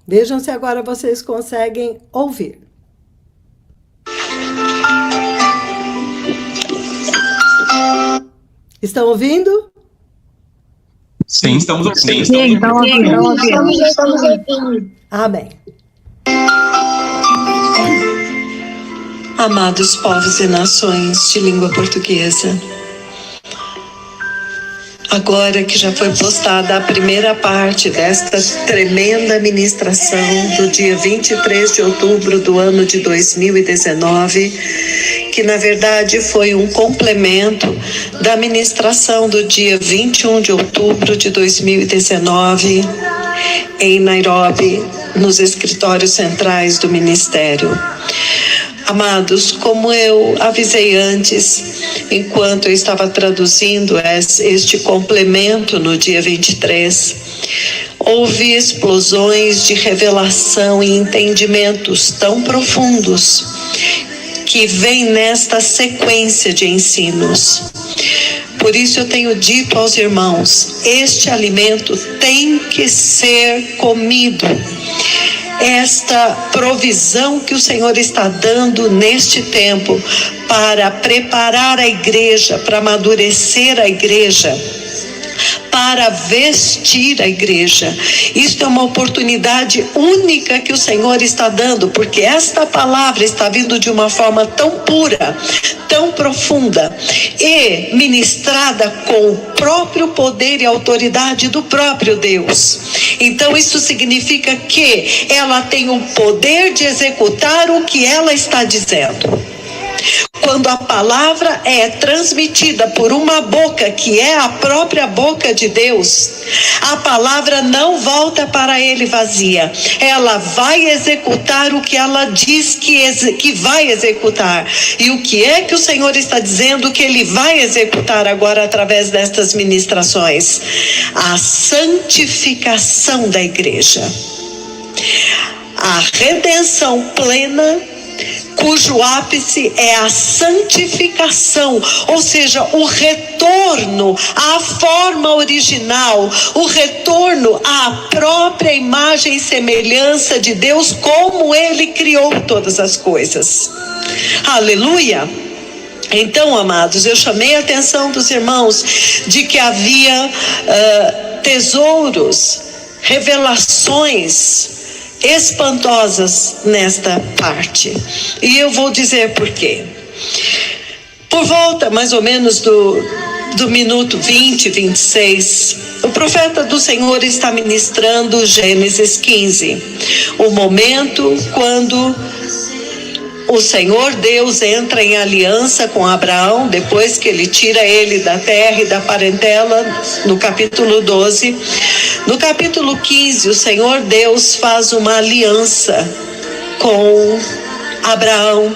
Vejam se agora vocês conseguem ouvir. Estão ouvindo? Sim, estamos ouvindo. Sim, estamos ouvindo. Amém. Amados povos e nações de língua portuguesa, agora que já foi postada a primeira parte desta tremenda ministração do dia 23 de outubro do ano de 2019, que na verdade foi um complemento da ministração do dia 21 de outubro de 2019, em Nairobi, nos escritórios centrais do Ministério. Amados, como eu avisei antes, enquanto eu estava traduzindo este complemento no dia 23, houve explosões de revelação e entendimentos tão profundos que vêm nesta sequência de ensinos. Por isso eu tenho dito aos irmãos, este alimento tem que ser comido. Esta provisão que o Senhor está dando neste tempo para preparar a igreja, para amadurecer a igreja, para vestir a igreja. Isto é uma oportunidade única que o Senhor está dando, porque esta palavra está vindo de uma forma tão pura, tão profunda e ministrada com o próprio poder e autoridade do próprio Deus. Então isso significa que ela tem o poder de executar o que ela está dizendo. Quando a palavra é transmitida por uma boca que é a própria boca de Deus, a palavra não volta para ele vazia. Ela vai executar o que ela diz que vai executar. E o que é que o Senhor está dizendo que ele vai executar agora através destas ministrações? A santificação da igreja. A redenção plena, cujo ápice é a santificação, ou seja, o retorno à forma original, o retorno à própria imagem e semelhança de Deus, como Ele criou todas as coisas. Aleluia! Então, amados, eu chamei a atenção dos irmãos de que havia tesouros, revelações espantosas nesta parte. E eu vou dizer por quê. Por volta mais ou menos do minuto 20, 26, o profeta do Senhor está ministrando Gênesis 15, o momento quando o Senhor Deus entra em aliança com Abraão, depois que ele tira ele da terra e da parentela, no capítulo 12. No capítulo 15, o Senhor Deus faz uma aliança com Abraão.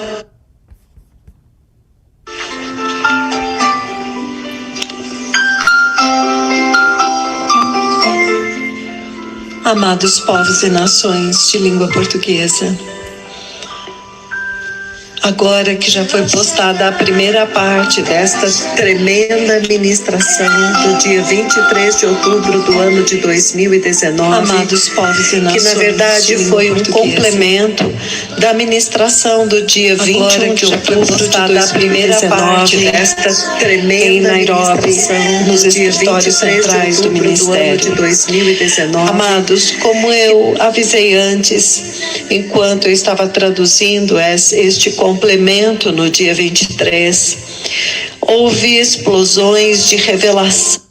Amados povos e nações de língua portuguesa, agora que já foi postada a primeira parte desta tremenda ministração do dia 23 de outubro do ano de 2019, amados povos e nações, que na verdade foi um complemento da ministração do dia 21 de outubro de 2019, a primeira parte desta tremenda ministração nos escritórios centrais do ministério de 2019. Amados, como eu avisei antes, enquanto eu estava traduzindo este complemento no dia 23, houve explosões de revelação.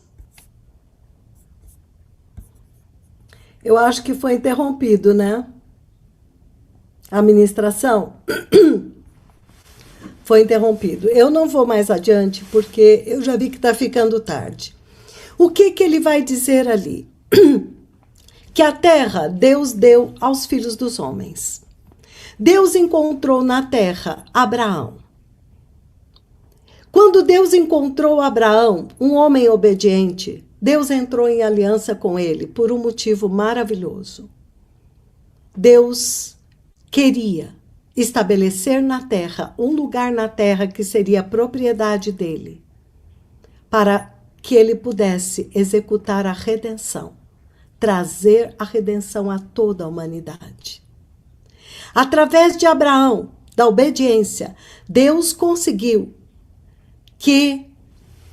Eu acho que foi interrompido, né? A ministração foi interrompido. Eu não vou mais adiante porque eu já vi que está ficando tarde. O que ele vai dizer ali? Que a terra Deus deu aos filhos dos homens. Deus encontrou na terra Abraão. Quando Deus encontrou Abraão, um homem obediente, Deus entrou em aliança com ele por um motivo maravilhoso. Deus queria estabelecer na terra, um lugar na terra que seria a propriedade dele, para que ele pudesse executar a redenção, trazer a redenção a toda a humanidade. Através de Abraão, da obediência, Deus conseguiu que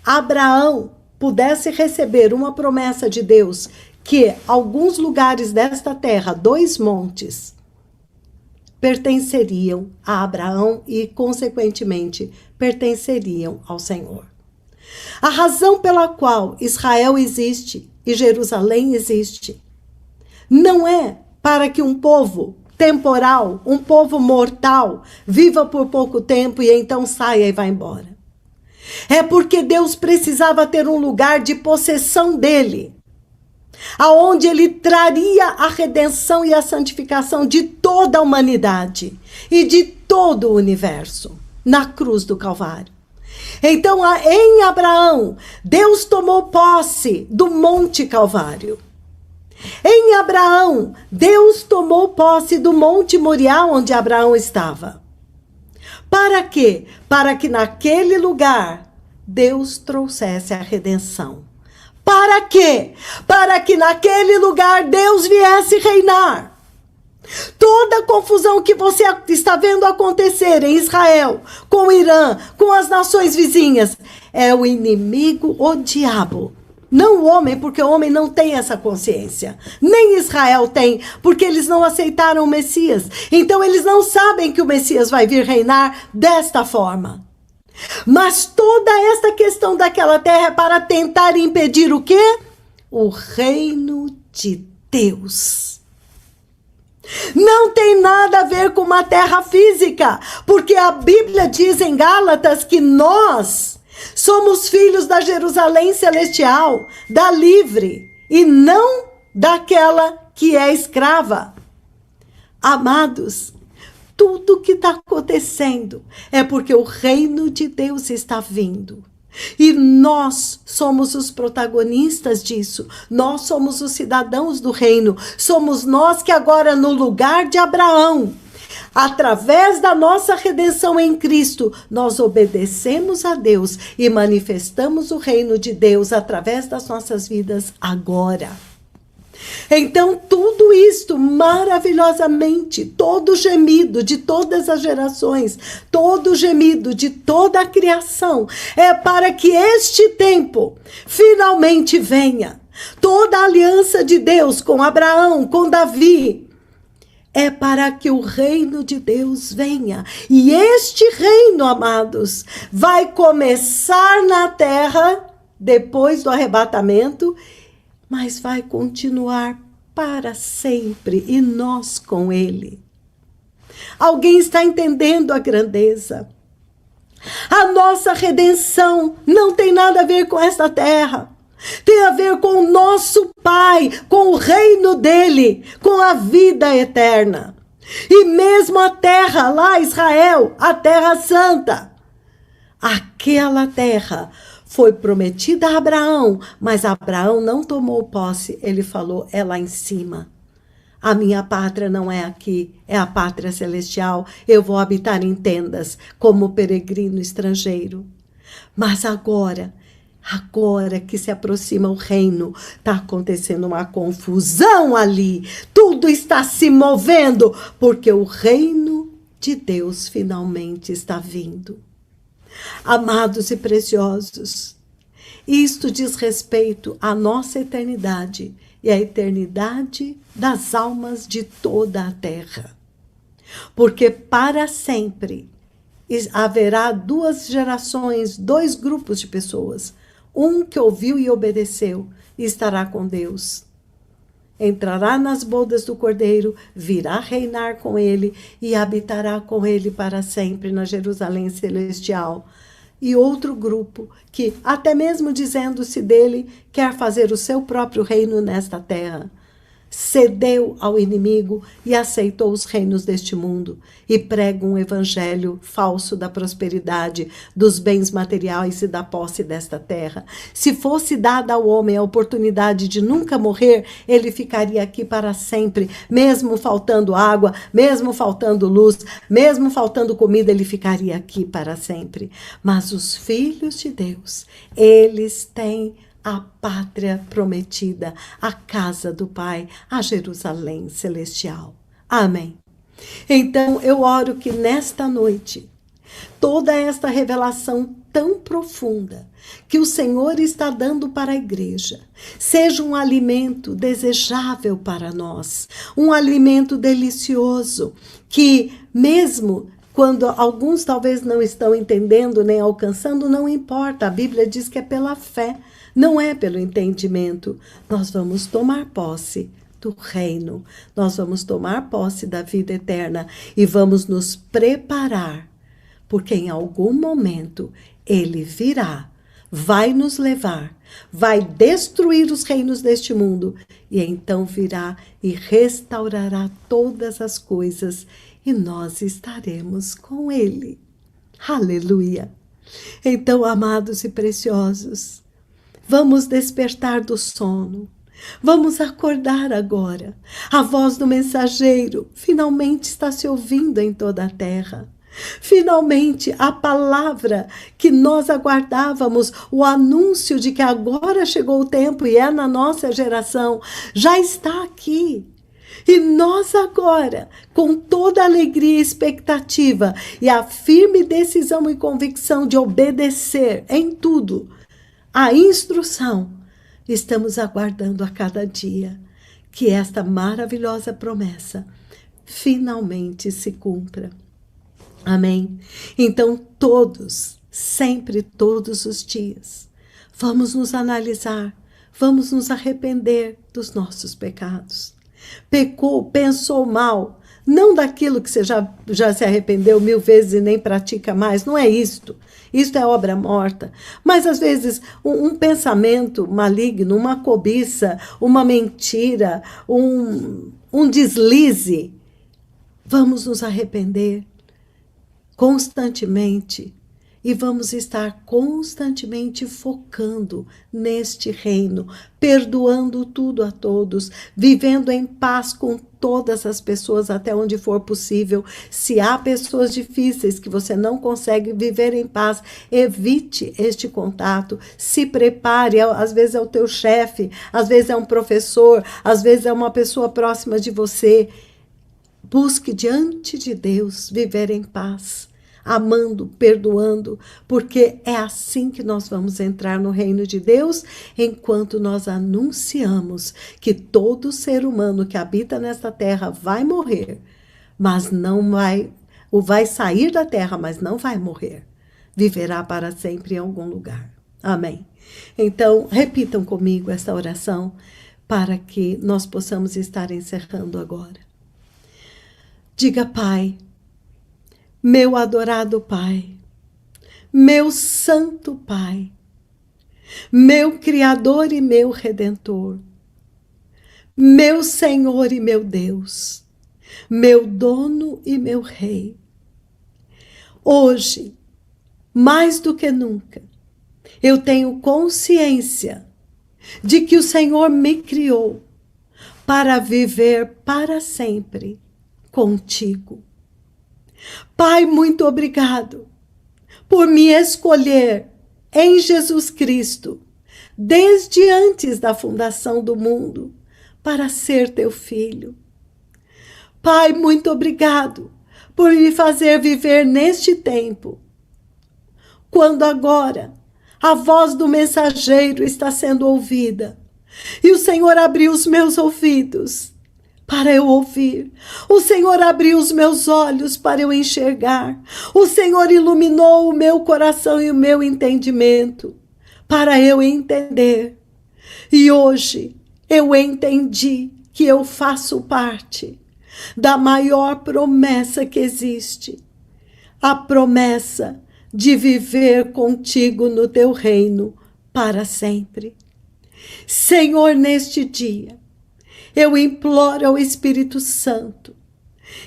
Abraão pudesse receber uma promessa de Deus, que alguns lugares desta terra, 2 montes, pertenceriam a Abraão e, consequentemente, pertenceriam ao Senhor. A razão pela qual Israel existe e Jerusalém existe não é para que um povo temporal, um povo mortal, viva por pouco tempo e então saia e vá embora. É porque Deus precisava ter um lugar de possessão dele, aonde ele traria a redenção e a santificação de toda a humanidade e de todo o universo, na cruz do Calvário. Então, em Abraão, Deus tomou posse do Monte Calvário. Em Abraão, Deus tomou posse do Monte Moriá, onde Abraão estava. Para quê? Para que naquele lugar Deus trouxesse a redenção. Para quê? Para que naquele lugar Deus viesse reinar. Toda a confusão que você está vendo acontecer em Israel, com o Irã, com as nações vizinhas, é o inimigo, o diabo. Não o homem, porque o homem não tem essa consciência. Nem Israel tem, porque eles não aceitaram o Messias. Então eles não sabem que o Messias vai vir reinar desta forma. Mas toda esta questão daquela terra é para tentar impedir o quê? O reino de Deus. Não tem nada a ver com uma terra física, porque a Bíblia diz em Gálatas que nós somos filhos da Jerusalém celestial, da livre, e não daquela que é escrava. Amados, tudo que está acontecendo é porque o reino de Deus está vindo. E nós somos os protagonistas disso. Nós somos os cidadãos do reino. Somos nós que agora, no lugar de Abraão, através da nossa redenção em Cristo, nós obedecemos a Deus e manifestamos o reino de Deus através das nossas vidas agora. Então, tudo isto maravilhosamente, todo gemido de todas as gerações, todo gemido de toda a criação, é para que este tempo finalmente venha. Toda a aliança de Deus com Abraão, com Davi, é para que o reino de Deus venha. E este reino, amados, vai começar na terra depois do arrebatamento, mas vai continuar para sempre, e nós com ele. Alguém está entendendo a grandeza? A nossa redenção não tem nada a ver com esta terra. Tem a ver com o nosso Pai, com o reino dele, com a vida eterna. E mesmo a terra lá, Israel, a terra santa, aquela terra foi prometida a Abraão, mas Abraão não tomou posse. Ele falou, é lá em cima. A minha pátria não é aqui, é a pátria celestial. Eu vou habitar em tendas, como peregrino estrangeiro. Mas agora que se aproxima o reino, está acontecendo uma confusão ali. Tudo está se movendo, porque o reino de Deus finalmente está vindo. Amados e preciosos, isto diz respeito à nossa eternidade e à eternidade das almas de toda a terra. Porque para sempre haverá duas gerações, dois grupos de pessoas. Um que ouviu e obedeceu e estará com Deus. Entrará nas bodas do Cordeiro, virá reinar com ele e habitará com ele para sempre na Jerusalém celestial. E outro grupo que, até mesmo dizendo-se dele, quer fazer o seu próprio reino nesta terra. Cedeu ao inimigo e aceitou os reinos deste mundo e prega um evangelho falso da prosperidade, dos bens materiais e da posse desta terra. Se fosse dada ao homem a oportunidade de nunca morrer, ele ficaria aqui para sempre, mesmo faltando água, mesmo faltando luz, mesmo faltando comida, ele ficaria aqui para sempre. Mas os filhos de Deus, eles têm a pátria prometida, a casa do Pai, a Jerusalém celestial. Amém. Então, eu oro que nesta noite, toda esta revelação tão profunda que o Senhor está dando para a igreja, seja um alimento desejável para nós, um alimento delicioso, que mesmo quando alguns talvez não estão entendendo nem alcançando, não importa, a Bíblia diz que é pela fé, não é pelo entendimento. Nós vamos tomar posse do reino, nós vamos tomar posse da vida eterna e vamos nos preparar, porque em algum momento ele virá, vai nos levar, vai destruir os reinos deste mundo e então virá e restaurará todas as coisas e nós estaremos com ele. Aleluia! Então, amados e preciosos, vamos despertar do sono. Vamos acordar agora. A voz do mensageiro finalmente está se ouvindo em toda a terra. Finalmente, a palavra que nós aguardávamos, o anúncio de que agora chegou o tempo e é na nossa geração, já está aqui. E nós agora, com toda a alegria e expectativa e a firme decisão e convicção de obedecer em tudo a instrução, estamos aguardando a cada dia que esta maravilhosa promessa finalmente se cumpra. Amém? Então todos, sempre todos os dias, vamos nos analisar, vamos nos arrepender dos nossos pecados. Pecou, pensou mal, não daquilo que você já se arrependeu 1000 vezes e nem pratica mais, não é isto. Isto é obra morta. Mas às vezes um pensamento maligno, uma cobiça, uma mentira, um deslize, vamos nos arrepender constantemente e vamos estar constantemente focando neste reino, perdoando tudo a todos, vivendo em paz com todas as pessoas até onde for possível. Se há pessoas difíceis que você não consegue viver em paz, evite este contato, se prepare. Às vezes é o teu chefe, às vezes é um professor, às vezes é uma pessoa próxima de você. Busque diante de Deus viver em paz, amando, perdoando, porque é assim que nós vamos entrar no reino de Deus, enquanto nós anunciamos que todo ser humano que habita nesta terra vai morrer, mas não vai sair da terra, mas não vai morrer, viverá para sempre em algum lugar. Amém. Então, repitam comigo essa oração para que nós possamos estar encerrando agora. Diga: Pai, meu adorado Pai, meu santo Pai, meu Criador e meu Redentor, meu Senhor e meu Deus, meu dono e meu Rei. Hoje, mais do que nunca, eu tenho consciência de que o Senhor me criou para viver para sempre contigo. Pai, muito obrigado por me escolher em Jesus Cristo, desde antes da fundação do mundo, para ser teu filho. Pai, muito obrigado por me fazer viver neste tempo, quando agora a voz do mensageiro está sendo ouvida, e o Senhor abriu os meus ouvidos para eu ouvir. O Senhor abriu os meus olhos para eu enxergar. O Senhor iluminou o meu coração e o meu entendimento para eu entender. E hoje eu entendi que eu faço parte da maior promessa que existe. A promessa de viver contigo no teu reino para sempre. Senhor, neste dia, eu imploro ao Espírito Santo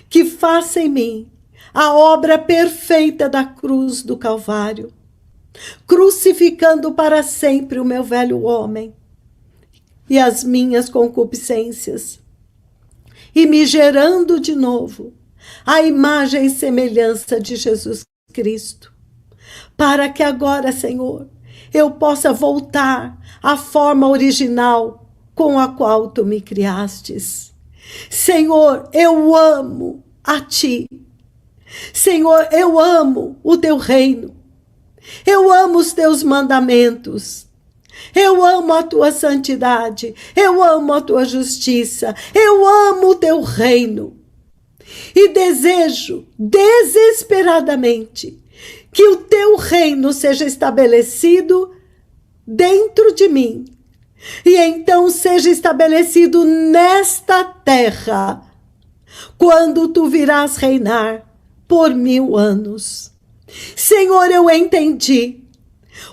que faça em mim a obra perfeita da cruz do Calvário, crucificando para sempre o meu velho homem e as minhas concupiscências, e me gerando de novo a imagem e semelhança de Jesus Cristo, para que agora, Senhor, eu possa voltar à forma original com a qual tu me criastes. Senhor, eu amo a ti. Senhor, eu amo o teu reino. Eu amo os teus mandamentos. Eu amo a tua santidade. Eu amo a tua justiça. Eu amo o teu reino. E desejo desesperadamente que o teu reino seja estabelecido dentro de mim. E então seja estabelecido nesta terra, quando tu virás reinar por 1000 anos. Senhor, eu entendi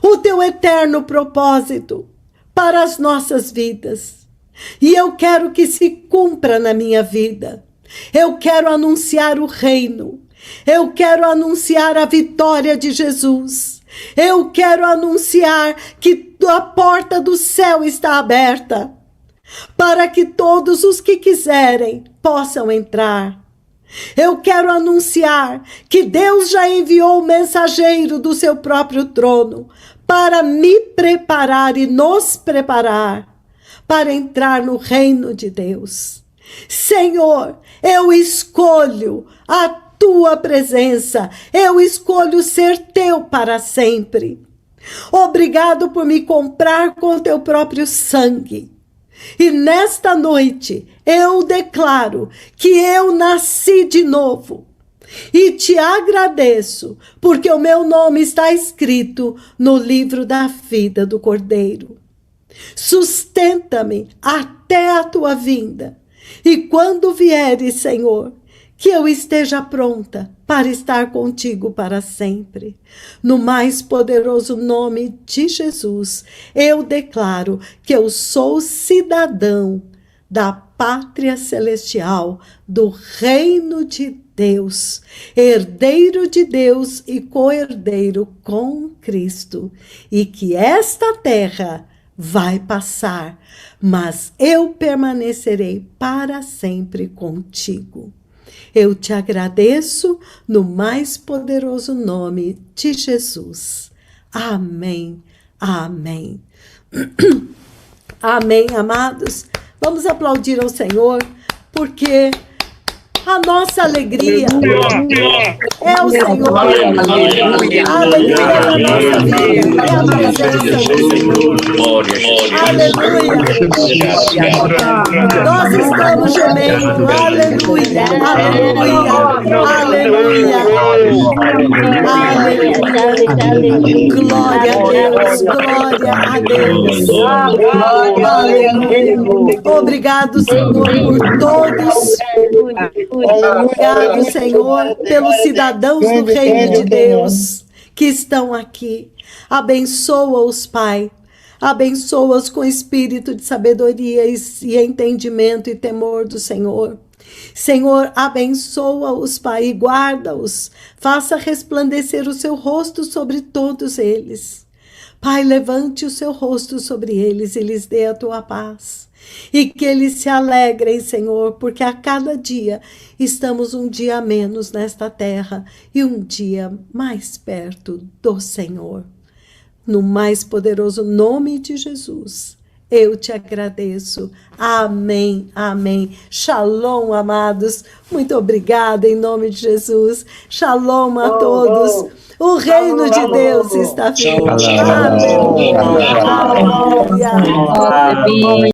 o teu eterno propósito para as nossas vidas. E eu quero que se cumpra na minha vida. Eu quero anunciar o reino. Eu quero anunciar a vitória de Jesus. Eu quero anunciar que a porta do céu está aberta para que todos os que quiserem possam entrar. Eu quero anunciar que Deus já enviou o mensageiro do seu próprio trono para me preparar e nos preparar para entrar no reino de Deus. Senhor, eu escolho a tua presença, eu escolho ser teu para sempre. Obrigado por me comprar com teu próprio sangue. E nesta noite eu declaro que eu nasci de novo. E te agradeço, porque o meu nome está escrito no livro da vida do Cordeiro. Sustenta-me até a tua vinda. E quando vieres, Senhor, que eu esteja pronta para estar contigo para sempre. No mais poderoso nome de Jesus, eu declaro que eu sou cidadão da pátria celestial, do reino de Deus, herdeiro de Deus e co-herdeiro com Cristo, e que esta terra vai passar, mas eu permanecerei para sempre contigo. Eu te agradeço no mais poderoso nome de Jesus. Amém, amém. Amém, amados. Vamos aplaudir ao Senhor, porque a nossa alegria é o Senhor. A alegria da nossa vida é a presença do Senhor. Aleluia. Nós estamos gemendo. Aleluia. Aleluia. Aleluia. Glória a Deus. Glória a Deus. Obrigado, Senhor, por todos. Obrigado, Senhor, pelos cidadãos do reino de Deus que estão aqui. Abençoa-os, Pai. Abençoa-os com espírito de sabedoria e entendimento e temor do Senhor. Senhor, abençoa-os, Pai, e guarda-os. Faça resplandecer o seu rosto sobre todos eles. Pai, levante o seu rosto sobre eles e lhes dê a tua paz. E que eles se alegrem, Senhor, porque a cada dia estamos um dia a menos nesta terra e um dia mais perto do Senhor. No mais poderoso nome de Jesus, eu te agradeço. Amém, amém. Shalom, amados. Muito obrigada em nome de Jesus. Shalom a todos. O reino de Deus está vindo. Aleluia.